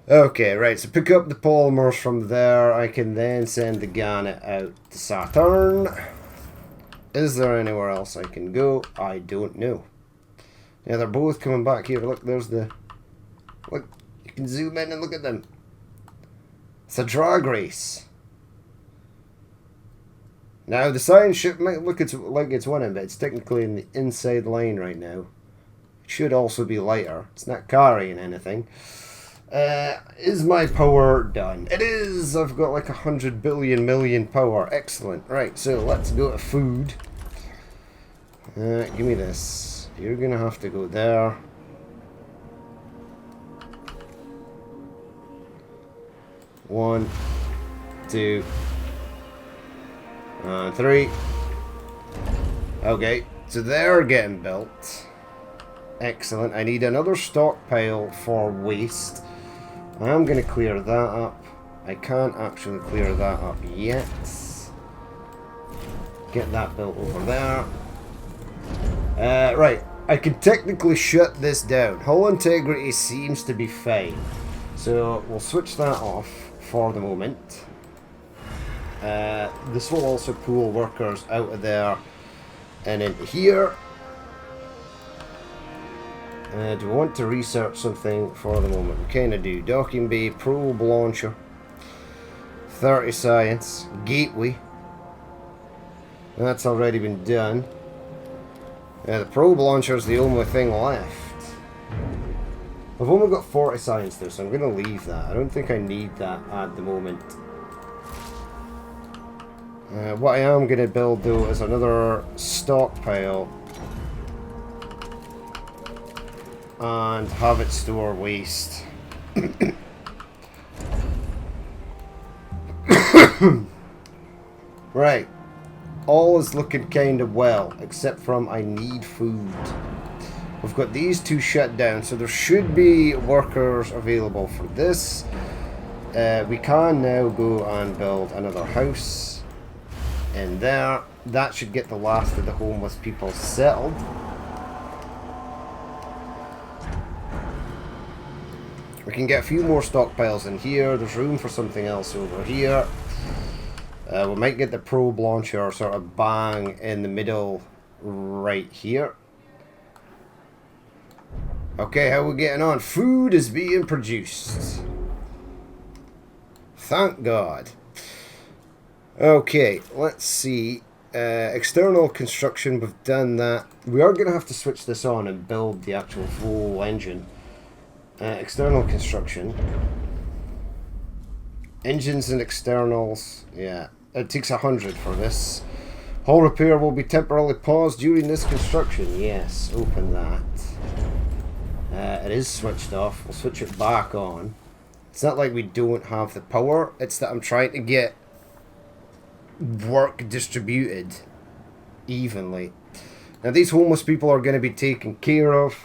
Okay, right, so pick up the polymers from there. I can then send the Gannet out to Saturn. Is there anywhere else I can go? I don't know. Yeah, they're both coming back here. Look, there's the... Look, you can zoom in and look at them. It's a drag race. Now, the science ship might look like it's winning, but it's technically in the inside line right now. It should also be lighter. It's not carrying anything. Is my power done? It is! I've got like 100 billion million power. Excellent. Right, so let's go to food. Give me this. You're gonna have to go there. One, 2, 3. Okay, so they're getting built. Excellent. I need another stockpile for waste. I'm going to clear that up. I can't actually clear that up yet. Get that built over there. Right, I can technically shut this down. Hull integrity seems to be fine. So we'll switch that off for the moment. This will also pull workers out of there and into here. Do we want to research something for the moment? We kind of do. Docking bay, probe launcher, 30 science, gateway. That's already been done. The probe launcher is the only thing left. I've only got 40 science though, so I'm going to leave that. I don't think I need that at the moment. What I am going to build though is another stockpile and have it store waste. Right. All is looking kind of well, except from I need food. We've got these two shut down, so there should be workers available for this. We can now go and build another house in there. That should get the last of the homeless people settled. We can get a few more stockpiles in here. There's room for something else over here. We might get the probe launcher sort of bang in the middle right here. Okay, how are we getting on? Food is being produced. Thank God. Okay, let's see. External construction, we've done that. We are going to have to switch this on and build the actual full engine. External construction. Engines and externals, yeah. It takes 100 for this. Hull repair will be temporarily paused during this construction. Yes, open that. It is switched off. We'll switch it back on. It's not like we don't have the power. It's that I'm trying to get work distributed evenly. Now these homeless people are going to be taken care of,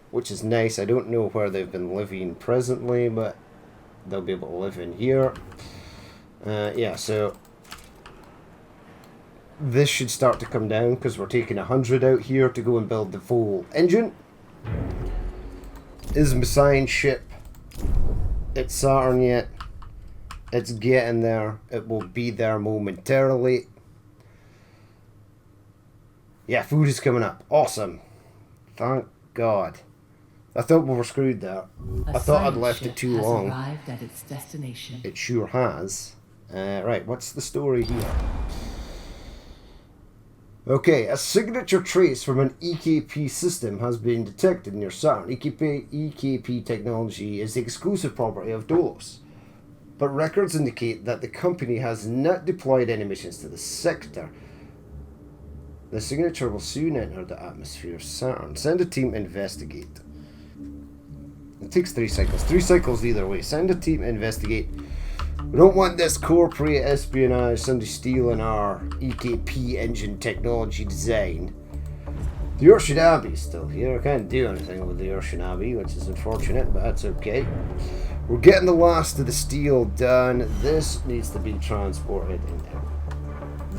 which is nice. I don't know where they've been living presently, but they'll be able to live in here. Yeah, so this should start to come down because we're taking 100 out here to go and build the full engine. Is Messiah's ship? It's Saturn yet? It's getting there. It will be there momentarily. Yeah, food is coming up. Awesome. Thank God. I thought we were screwed there. I thought I'd left it too long. Arrived at its destination. It sure has. Right, what's the story here? Okay, a signature trace from an EKP system has been detected near Saturn. EKP technology is the exclusive property of Dolos, but records indicate that the company has not deployed any missions to the sector. The signature will soon enter the atmosphere of Saturn. Send a team to investigate. It takes 3 cycles. 3 cycles either way. Send a team to investigate. We don't want this corporate espionage, somebody stealing our EKP engine technology design. The Urshinabi is still here. I can't do anything with the Urshinabi, which is unfortunate, but that's okay. We're getting the last of the steel done. This needs to be transported in there.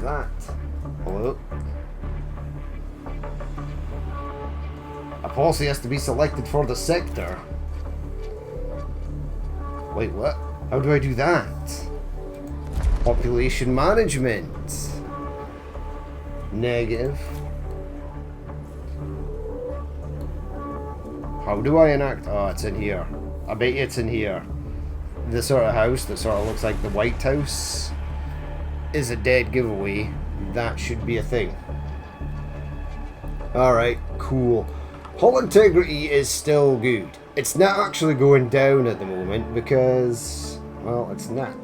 That. Hello? A policy has to be selected for the sector. Wait, what? How do I do that? Population management. Negative. How do I enact? Oh, it's in here. I bet it's in here. This sort of house that sort of looks like the White House is a dead giveaway. That should be a thing. Alright, cool. Hull integrity is still good. It's not actually going down at the moment because, well, it's not.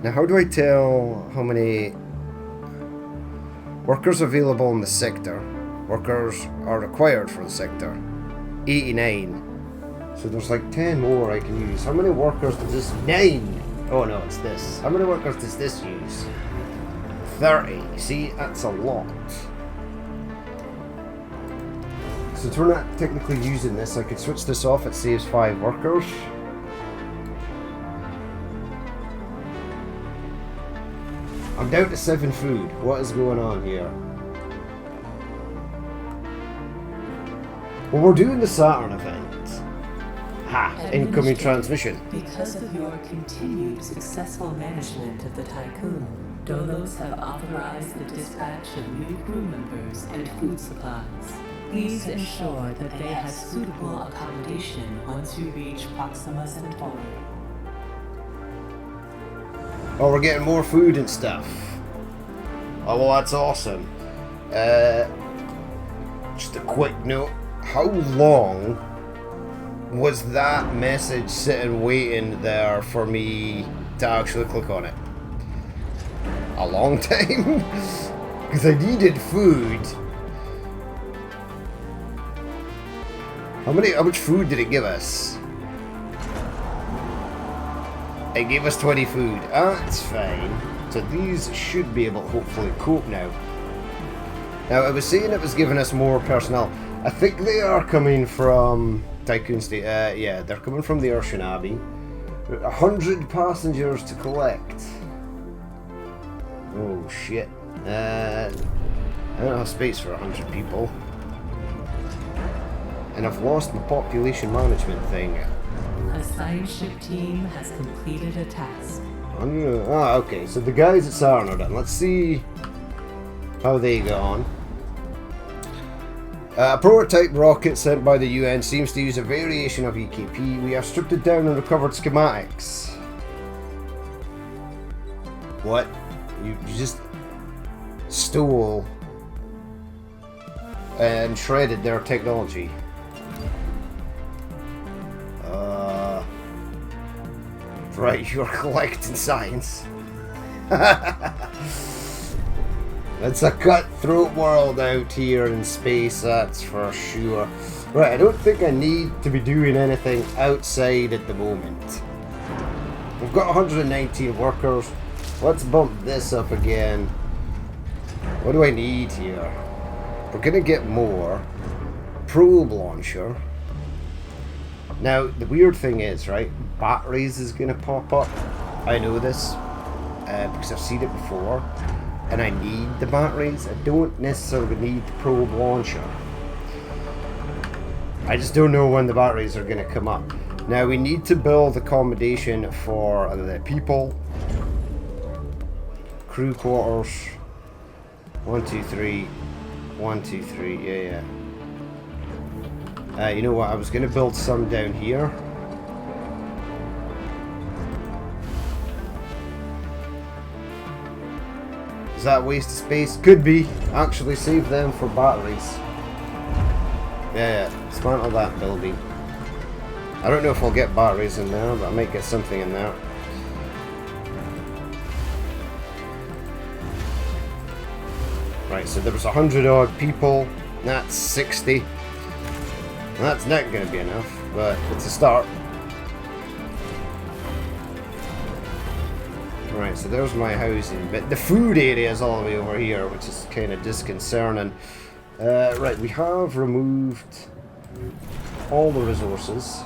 Now, how do I tell how many workers available in the sector? Workers are required for the sector. 89. So there's like 10 more I can use. How many workers does this? 9! Oh no, it's this. How many workers does this use? 30. See, that's a lot. Since we're not technically using this, I could switch this off. It saves 5 workers. I'm down to 7 food. What is going on here? Well, we're doing the Saturn event. Ha! Incoming transmission. Because of your continued successful management of the Tuqquin, Dolos have authorized the dispatch of new crew members and food supplies. Please ensure that they have suitable accommodation once you reach Proxima Centauri. Oh, we're getting more food and stuff. Oh, well, that's awesome. Just a quick note. How long was that message sitting waiting there for me to actually click on it? A long time? Because I needed food. How much food did it give us? It gave us 20 food. That's fine. So these should be able to hopefully cope now. Now, I was saying it was giving us more personnel. I think they are coming from Tuqquin State. Yeah, they're coming from the Urshanabi. 100 passengers to collect. Oh, shit. I don't have space for 100 people. And I've lost my population management thing. A science ship team has completed a task. Okay, so the guys at Saturn are done. Let's see how they go on. A prototype rocket sent by the UN seems to use a variation of EKP. We have stripped it down and recovered schematics. What? You just stole and shredded their technology. Right, you're collecting science. It's a cutthroat world out here in space, that's for sure. Right, I don't think I need to be doing anything outside at the moment. We've got 119 workers. Let's bump this up again. What do I need here? We're gonna get more. Probe launcher. Now, the weird thing is, right, batteries is going to pop up. I know this, because I've seen it before, and I need the batteries. I don't necessarily need the probe launcher. I just don't know when the batteries are going to come up. Now, we need to build accommodation for the people. Crew quarters. 1, 2, 3. 1, 2, 3, yeah. You know what, I was going to build some down here. Is that a waste of space? Could be. Actually save them for batteries. Yeah, dismantle that building. I don't know if I'll get batteries in there, but I might get something in there. Right, so there was 100 odd people. That's 60. That's not going to be enough, but it's a start. Right, so there's my housing bit. The food area is all the way over here, which is kind of disconcerting. Right, we have removed all the resources.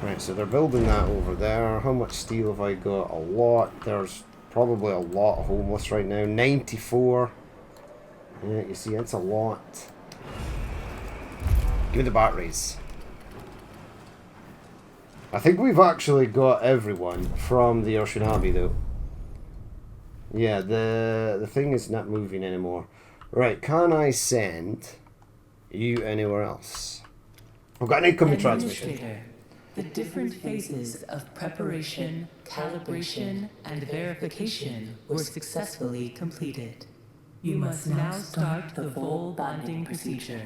Right, so they're building that over there. How much steel have I got? A lot. There's probably a lot of homeless right now. 94. Yeah, you see, that's a lot. Give me the batteries. I think we've actually got everyone from the Urshanabi, though. Yeah, the thing is not moving anymore. Right, can I send you anywhere else? I've got an incoming transmission. The different phases of preparation, calibration, and verification were successfully completed. You must now start the full bonding procedure.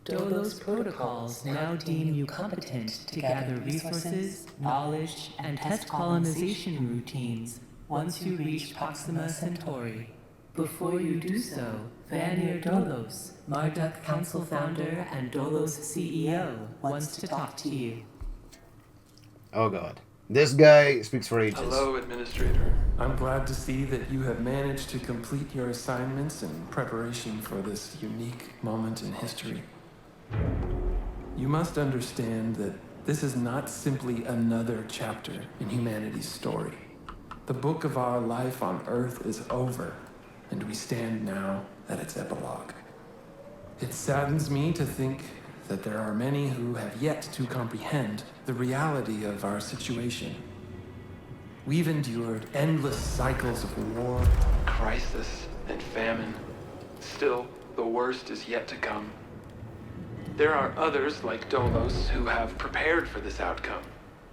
Dolos protocols now deem you competent to gather resources, knowledge, and test colonization routines once you reach Proxima Centauri. Before you do so, Vanir Dolos, Marduk Council founder and Dolos CEO, wants to talk to you. Oh god. This guy speaks for ages. Hello, Administrator. I'm glad to see that you have managed to complete your assignments in preparation for this unique moment in history. You must understand that this is not simply another chapter in humanity's story. The book of our life on Earth is over, and we stand now at its epilogue. It saddens me to think that there are many who have yet to comprehend the reality of our situation. We've endured endless cycles of war, crisis, and famine. Still, the worst is yet to come. There are others like Dolos who have prepared for this outcome,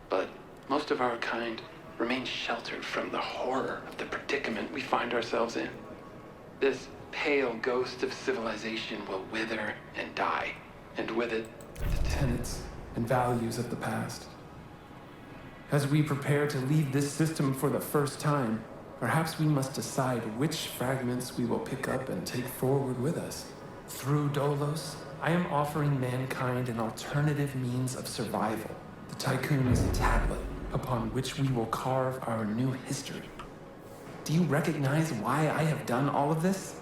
but most of our kind remain sheltered from the horror of the predicament we find ourselves in. This pale ghost of civilization will wither and die, and with it, the tenets and values of the past. As we prepare to leave this system for the first time, perhaps we must decide which fragments we will pick up and take forward with us. Through Dolos, I am offering mankind an alternative means of survival. The Tuqquin is a tablet upon which we will carve our new history. Do you recognize why I have done all of this?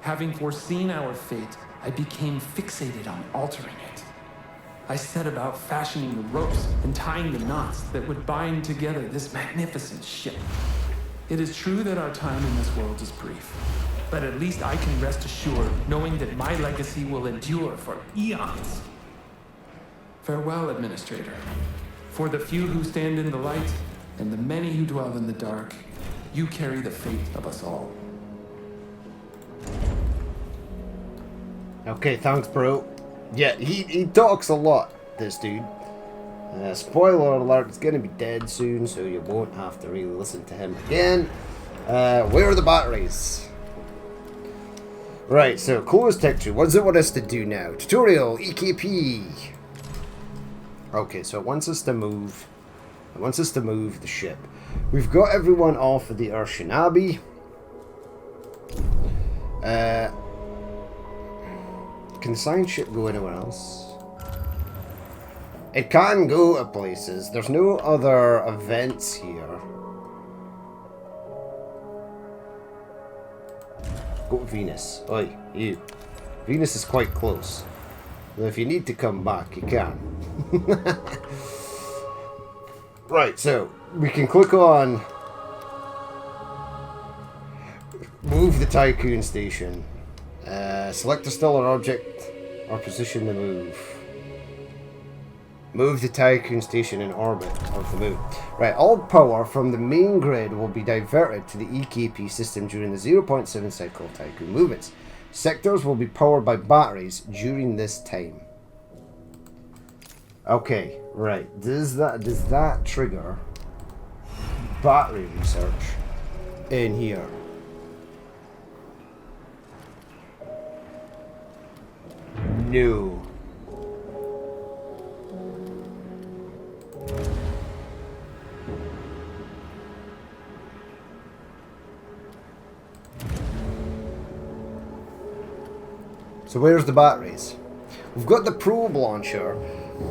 Having foreseen our fate, I became fixated on altering it. I set about fashioning the ropes and tying the knots that would bind together this magnificent ship. It is true that our time in this world is brief, but at least I can rest assured knowing that my legacy will endure for eons. Farewell, Administrator. For the few who stand in the light and the many who dwell in the dark, you carry the fate of us all. Okay, thanks, bro. Yeah, he talks a lot, this dude. Spoiler alert, he's gonna be dead soon, so you won't have to really listen to him again. Where are the batteries? Right, so closed texture. What does it want us to do now? Tutorial, EKP. Okay, so it wants us to move. It wants us to move the ship. We've got everyone off of the Urshinabi. Can the science ship go anywhere else? It can go to places. There's no other events here. Go to Venus. Oi, you. Venus is quite close. Well, if you need to come back, you can. Right, so we can click on move the Tuqquin station. Select a stellar object or position to move. Move the Tuqquin station in orbit of the moon. Right, all power from the main grid will be diverted to the EKP system during the 0.7 cycle of Tuqquin movements. Sectors will be powered by batteries during this time. Okay, right. Does that trigger battery research in here? No. So where's the batteries? We've got the probe launcher,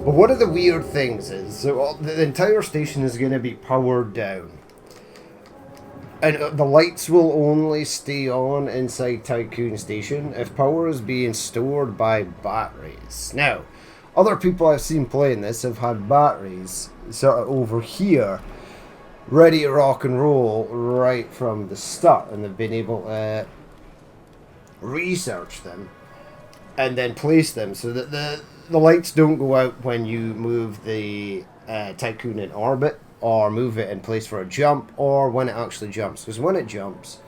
but one of the weird things is, so the entire station is going to be powered down. And the lights will only stay on inside Tuqquin Station if power is being stored by batteries. Now, other people I've seen playing this have had batteries sort of over here, ready to rock and roll right from the start, and they've been able to research them and then place them so that the lights don't go out when you move the Tuqquin in orbit, or move it in place for a jump, or when it actually jumps. Because when it jumps,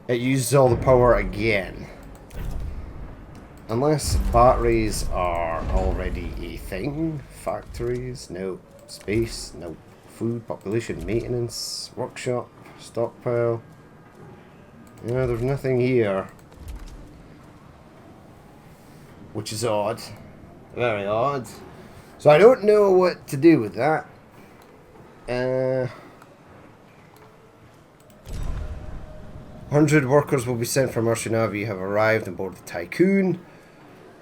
it uses all the power again. Unless batteries are already a thing. Factories, no. Space, no. Food, population, maintenance, workshop, stockpile. Yeah, there's nothing here. Which is odd. Very odd. So I don't know what to do with that. 100 workers will be sent from Urshinabi have arrived on board the Tuqquin.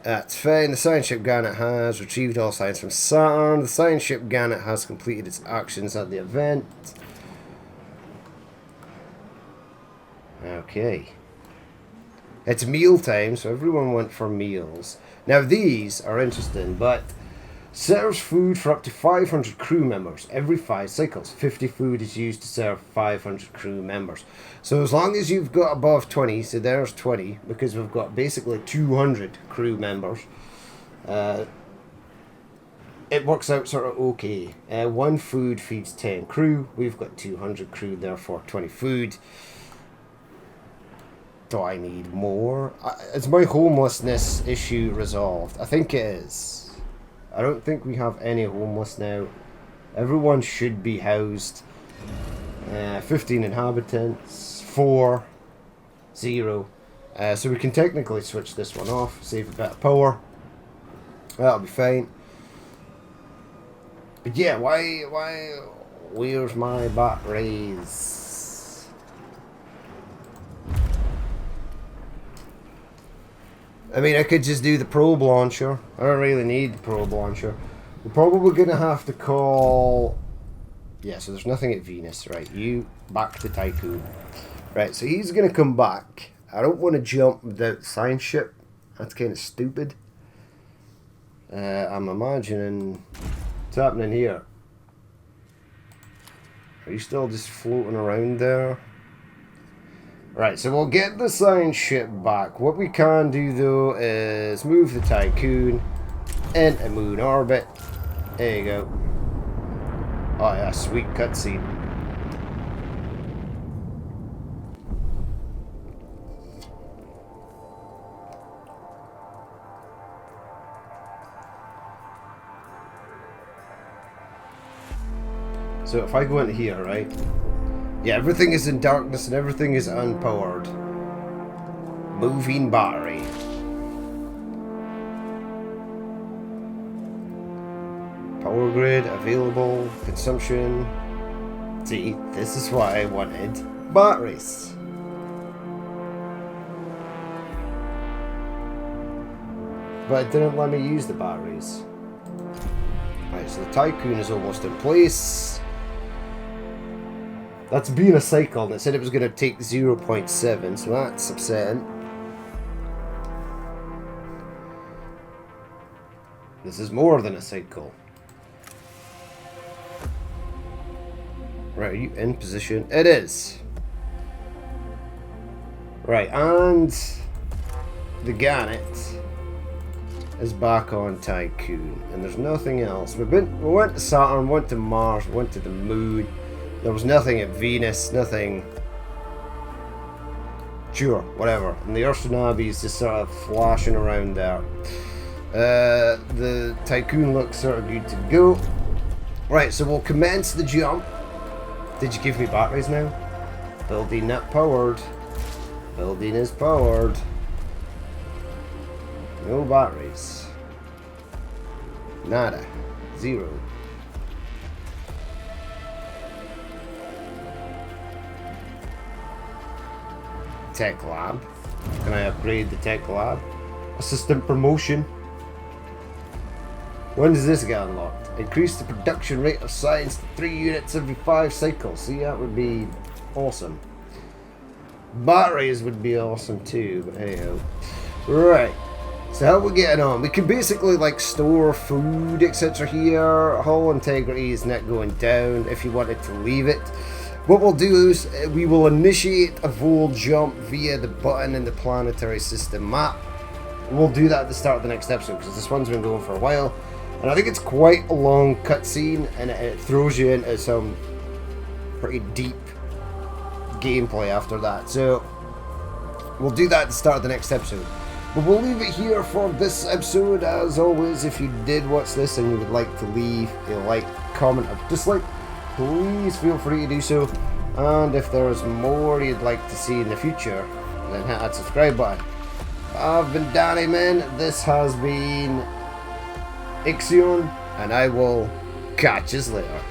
That's fine. The science ship Gannet has retrieved all science from Saturn. The science ship Gannet has completed its actions at the event. Okay. It's meal time, so everyone went for meals. Now these are interesting, but serves food for up to 500 crew members every 5 cycles. 50 food is used to serve 500 crew members. So as long as you've got above 20, so there's 20, because we've got basically 200 crew members, it works out sort of okay. 1 food feeds 10 crew. We've got 200 crew, therefore 20 food. Do I need more? Is my homelessness issue resolved? I think it is. I don't think we have any homeless now. Everyone should be housed. 15 inhabitants. 4. 0. So we can technically switch this one off. Save a bit of power. That'll be fine. But yeah, where's my batteries? I mean, I could just do the probe launcher. I don't really need the probe launcher. We're probably going to have to call... Yeah, so there's nothing at Venus. Right, you back to Tuqquin. Right, so he's going to come back. I don't want to jump without the science ship. That's kind of stupid. I'm imagining... What's happening here? Are you still just floating around there? Right, so we'll get the science ship back. What we can do though is move the Tuqquin into moon orbit. There you go. Oh yeah, sweet cutscene. So if I go into here, right? Yeah, everything is in darkness and everything is unpowered. Moving battery. Power grid available. Consumption. See, this is what I wanted. Batteries. But it didn't let me use the batteries. Right, so the Tuqquin is almost in place. That's being a cycle, and it said it was going to take 0.7, so that's upsetting. This is more than a cycle. Right, are you in position? It is. Right, and the Gannet is back on Tuqquin, and there's nothing else. We went to Saturn, went to Mars, went to the Moon. There was nothing at Venus, nothing. Sure, whatever. And the Ursunabi is just sort of flashing around there. The Tuqquin looks sort of good to go. Right, so we'll commence the jump. Did you give me batteries now? Building not powered. Building is powered. No batteries. Nada. 0. Tech lab. Can I upgrade the tech lab? Assistant promotion. When does this get unlocked? Increase the production rate of science to 3 units every 5 cycles. See, that would be awesome. Batteries would be awesome too, but hey ho. Right. So how are we getting on? We can basically like store food, etc. here. Hull integrity is not going down if you wanted to leave it. What we'll do is we will initiate a vol jump via the button in the planetary system map. We'll do that at the start of the next episode because this one's been going for a while. And I think it's quite a long cutscene and it throws you into some pretty deep gameplay after that. So we'll do that at the start of the next episode. But we'll leave it here for this episode. As always, if you did watch this and you would like to leave a like, comment, or dislike, please feel free to do so. And if there's more you'd like to see in the future, then hit that subscribe button. I've been Danny Man. This has been Ixion, and I will catch you later.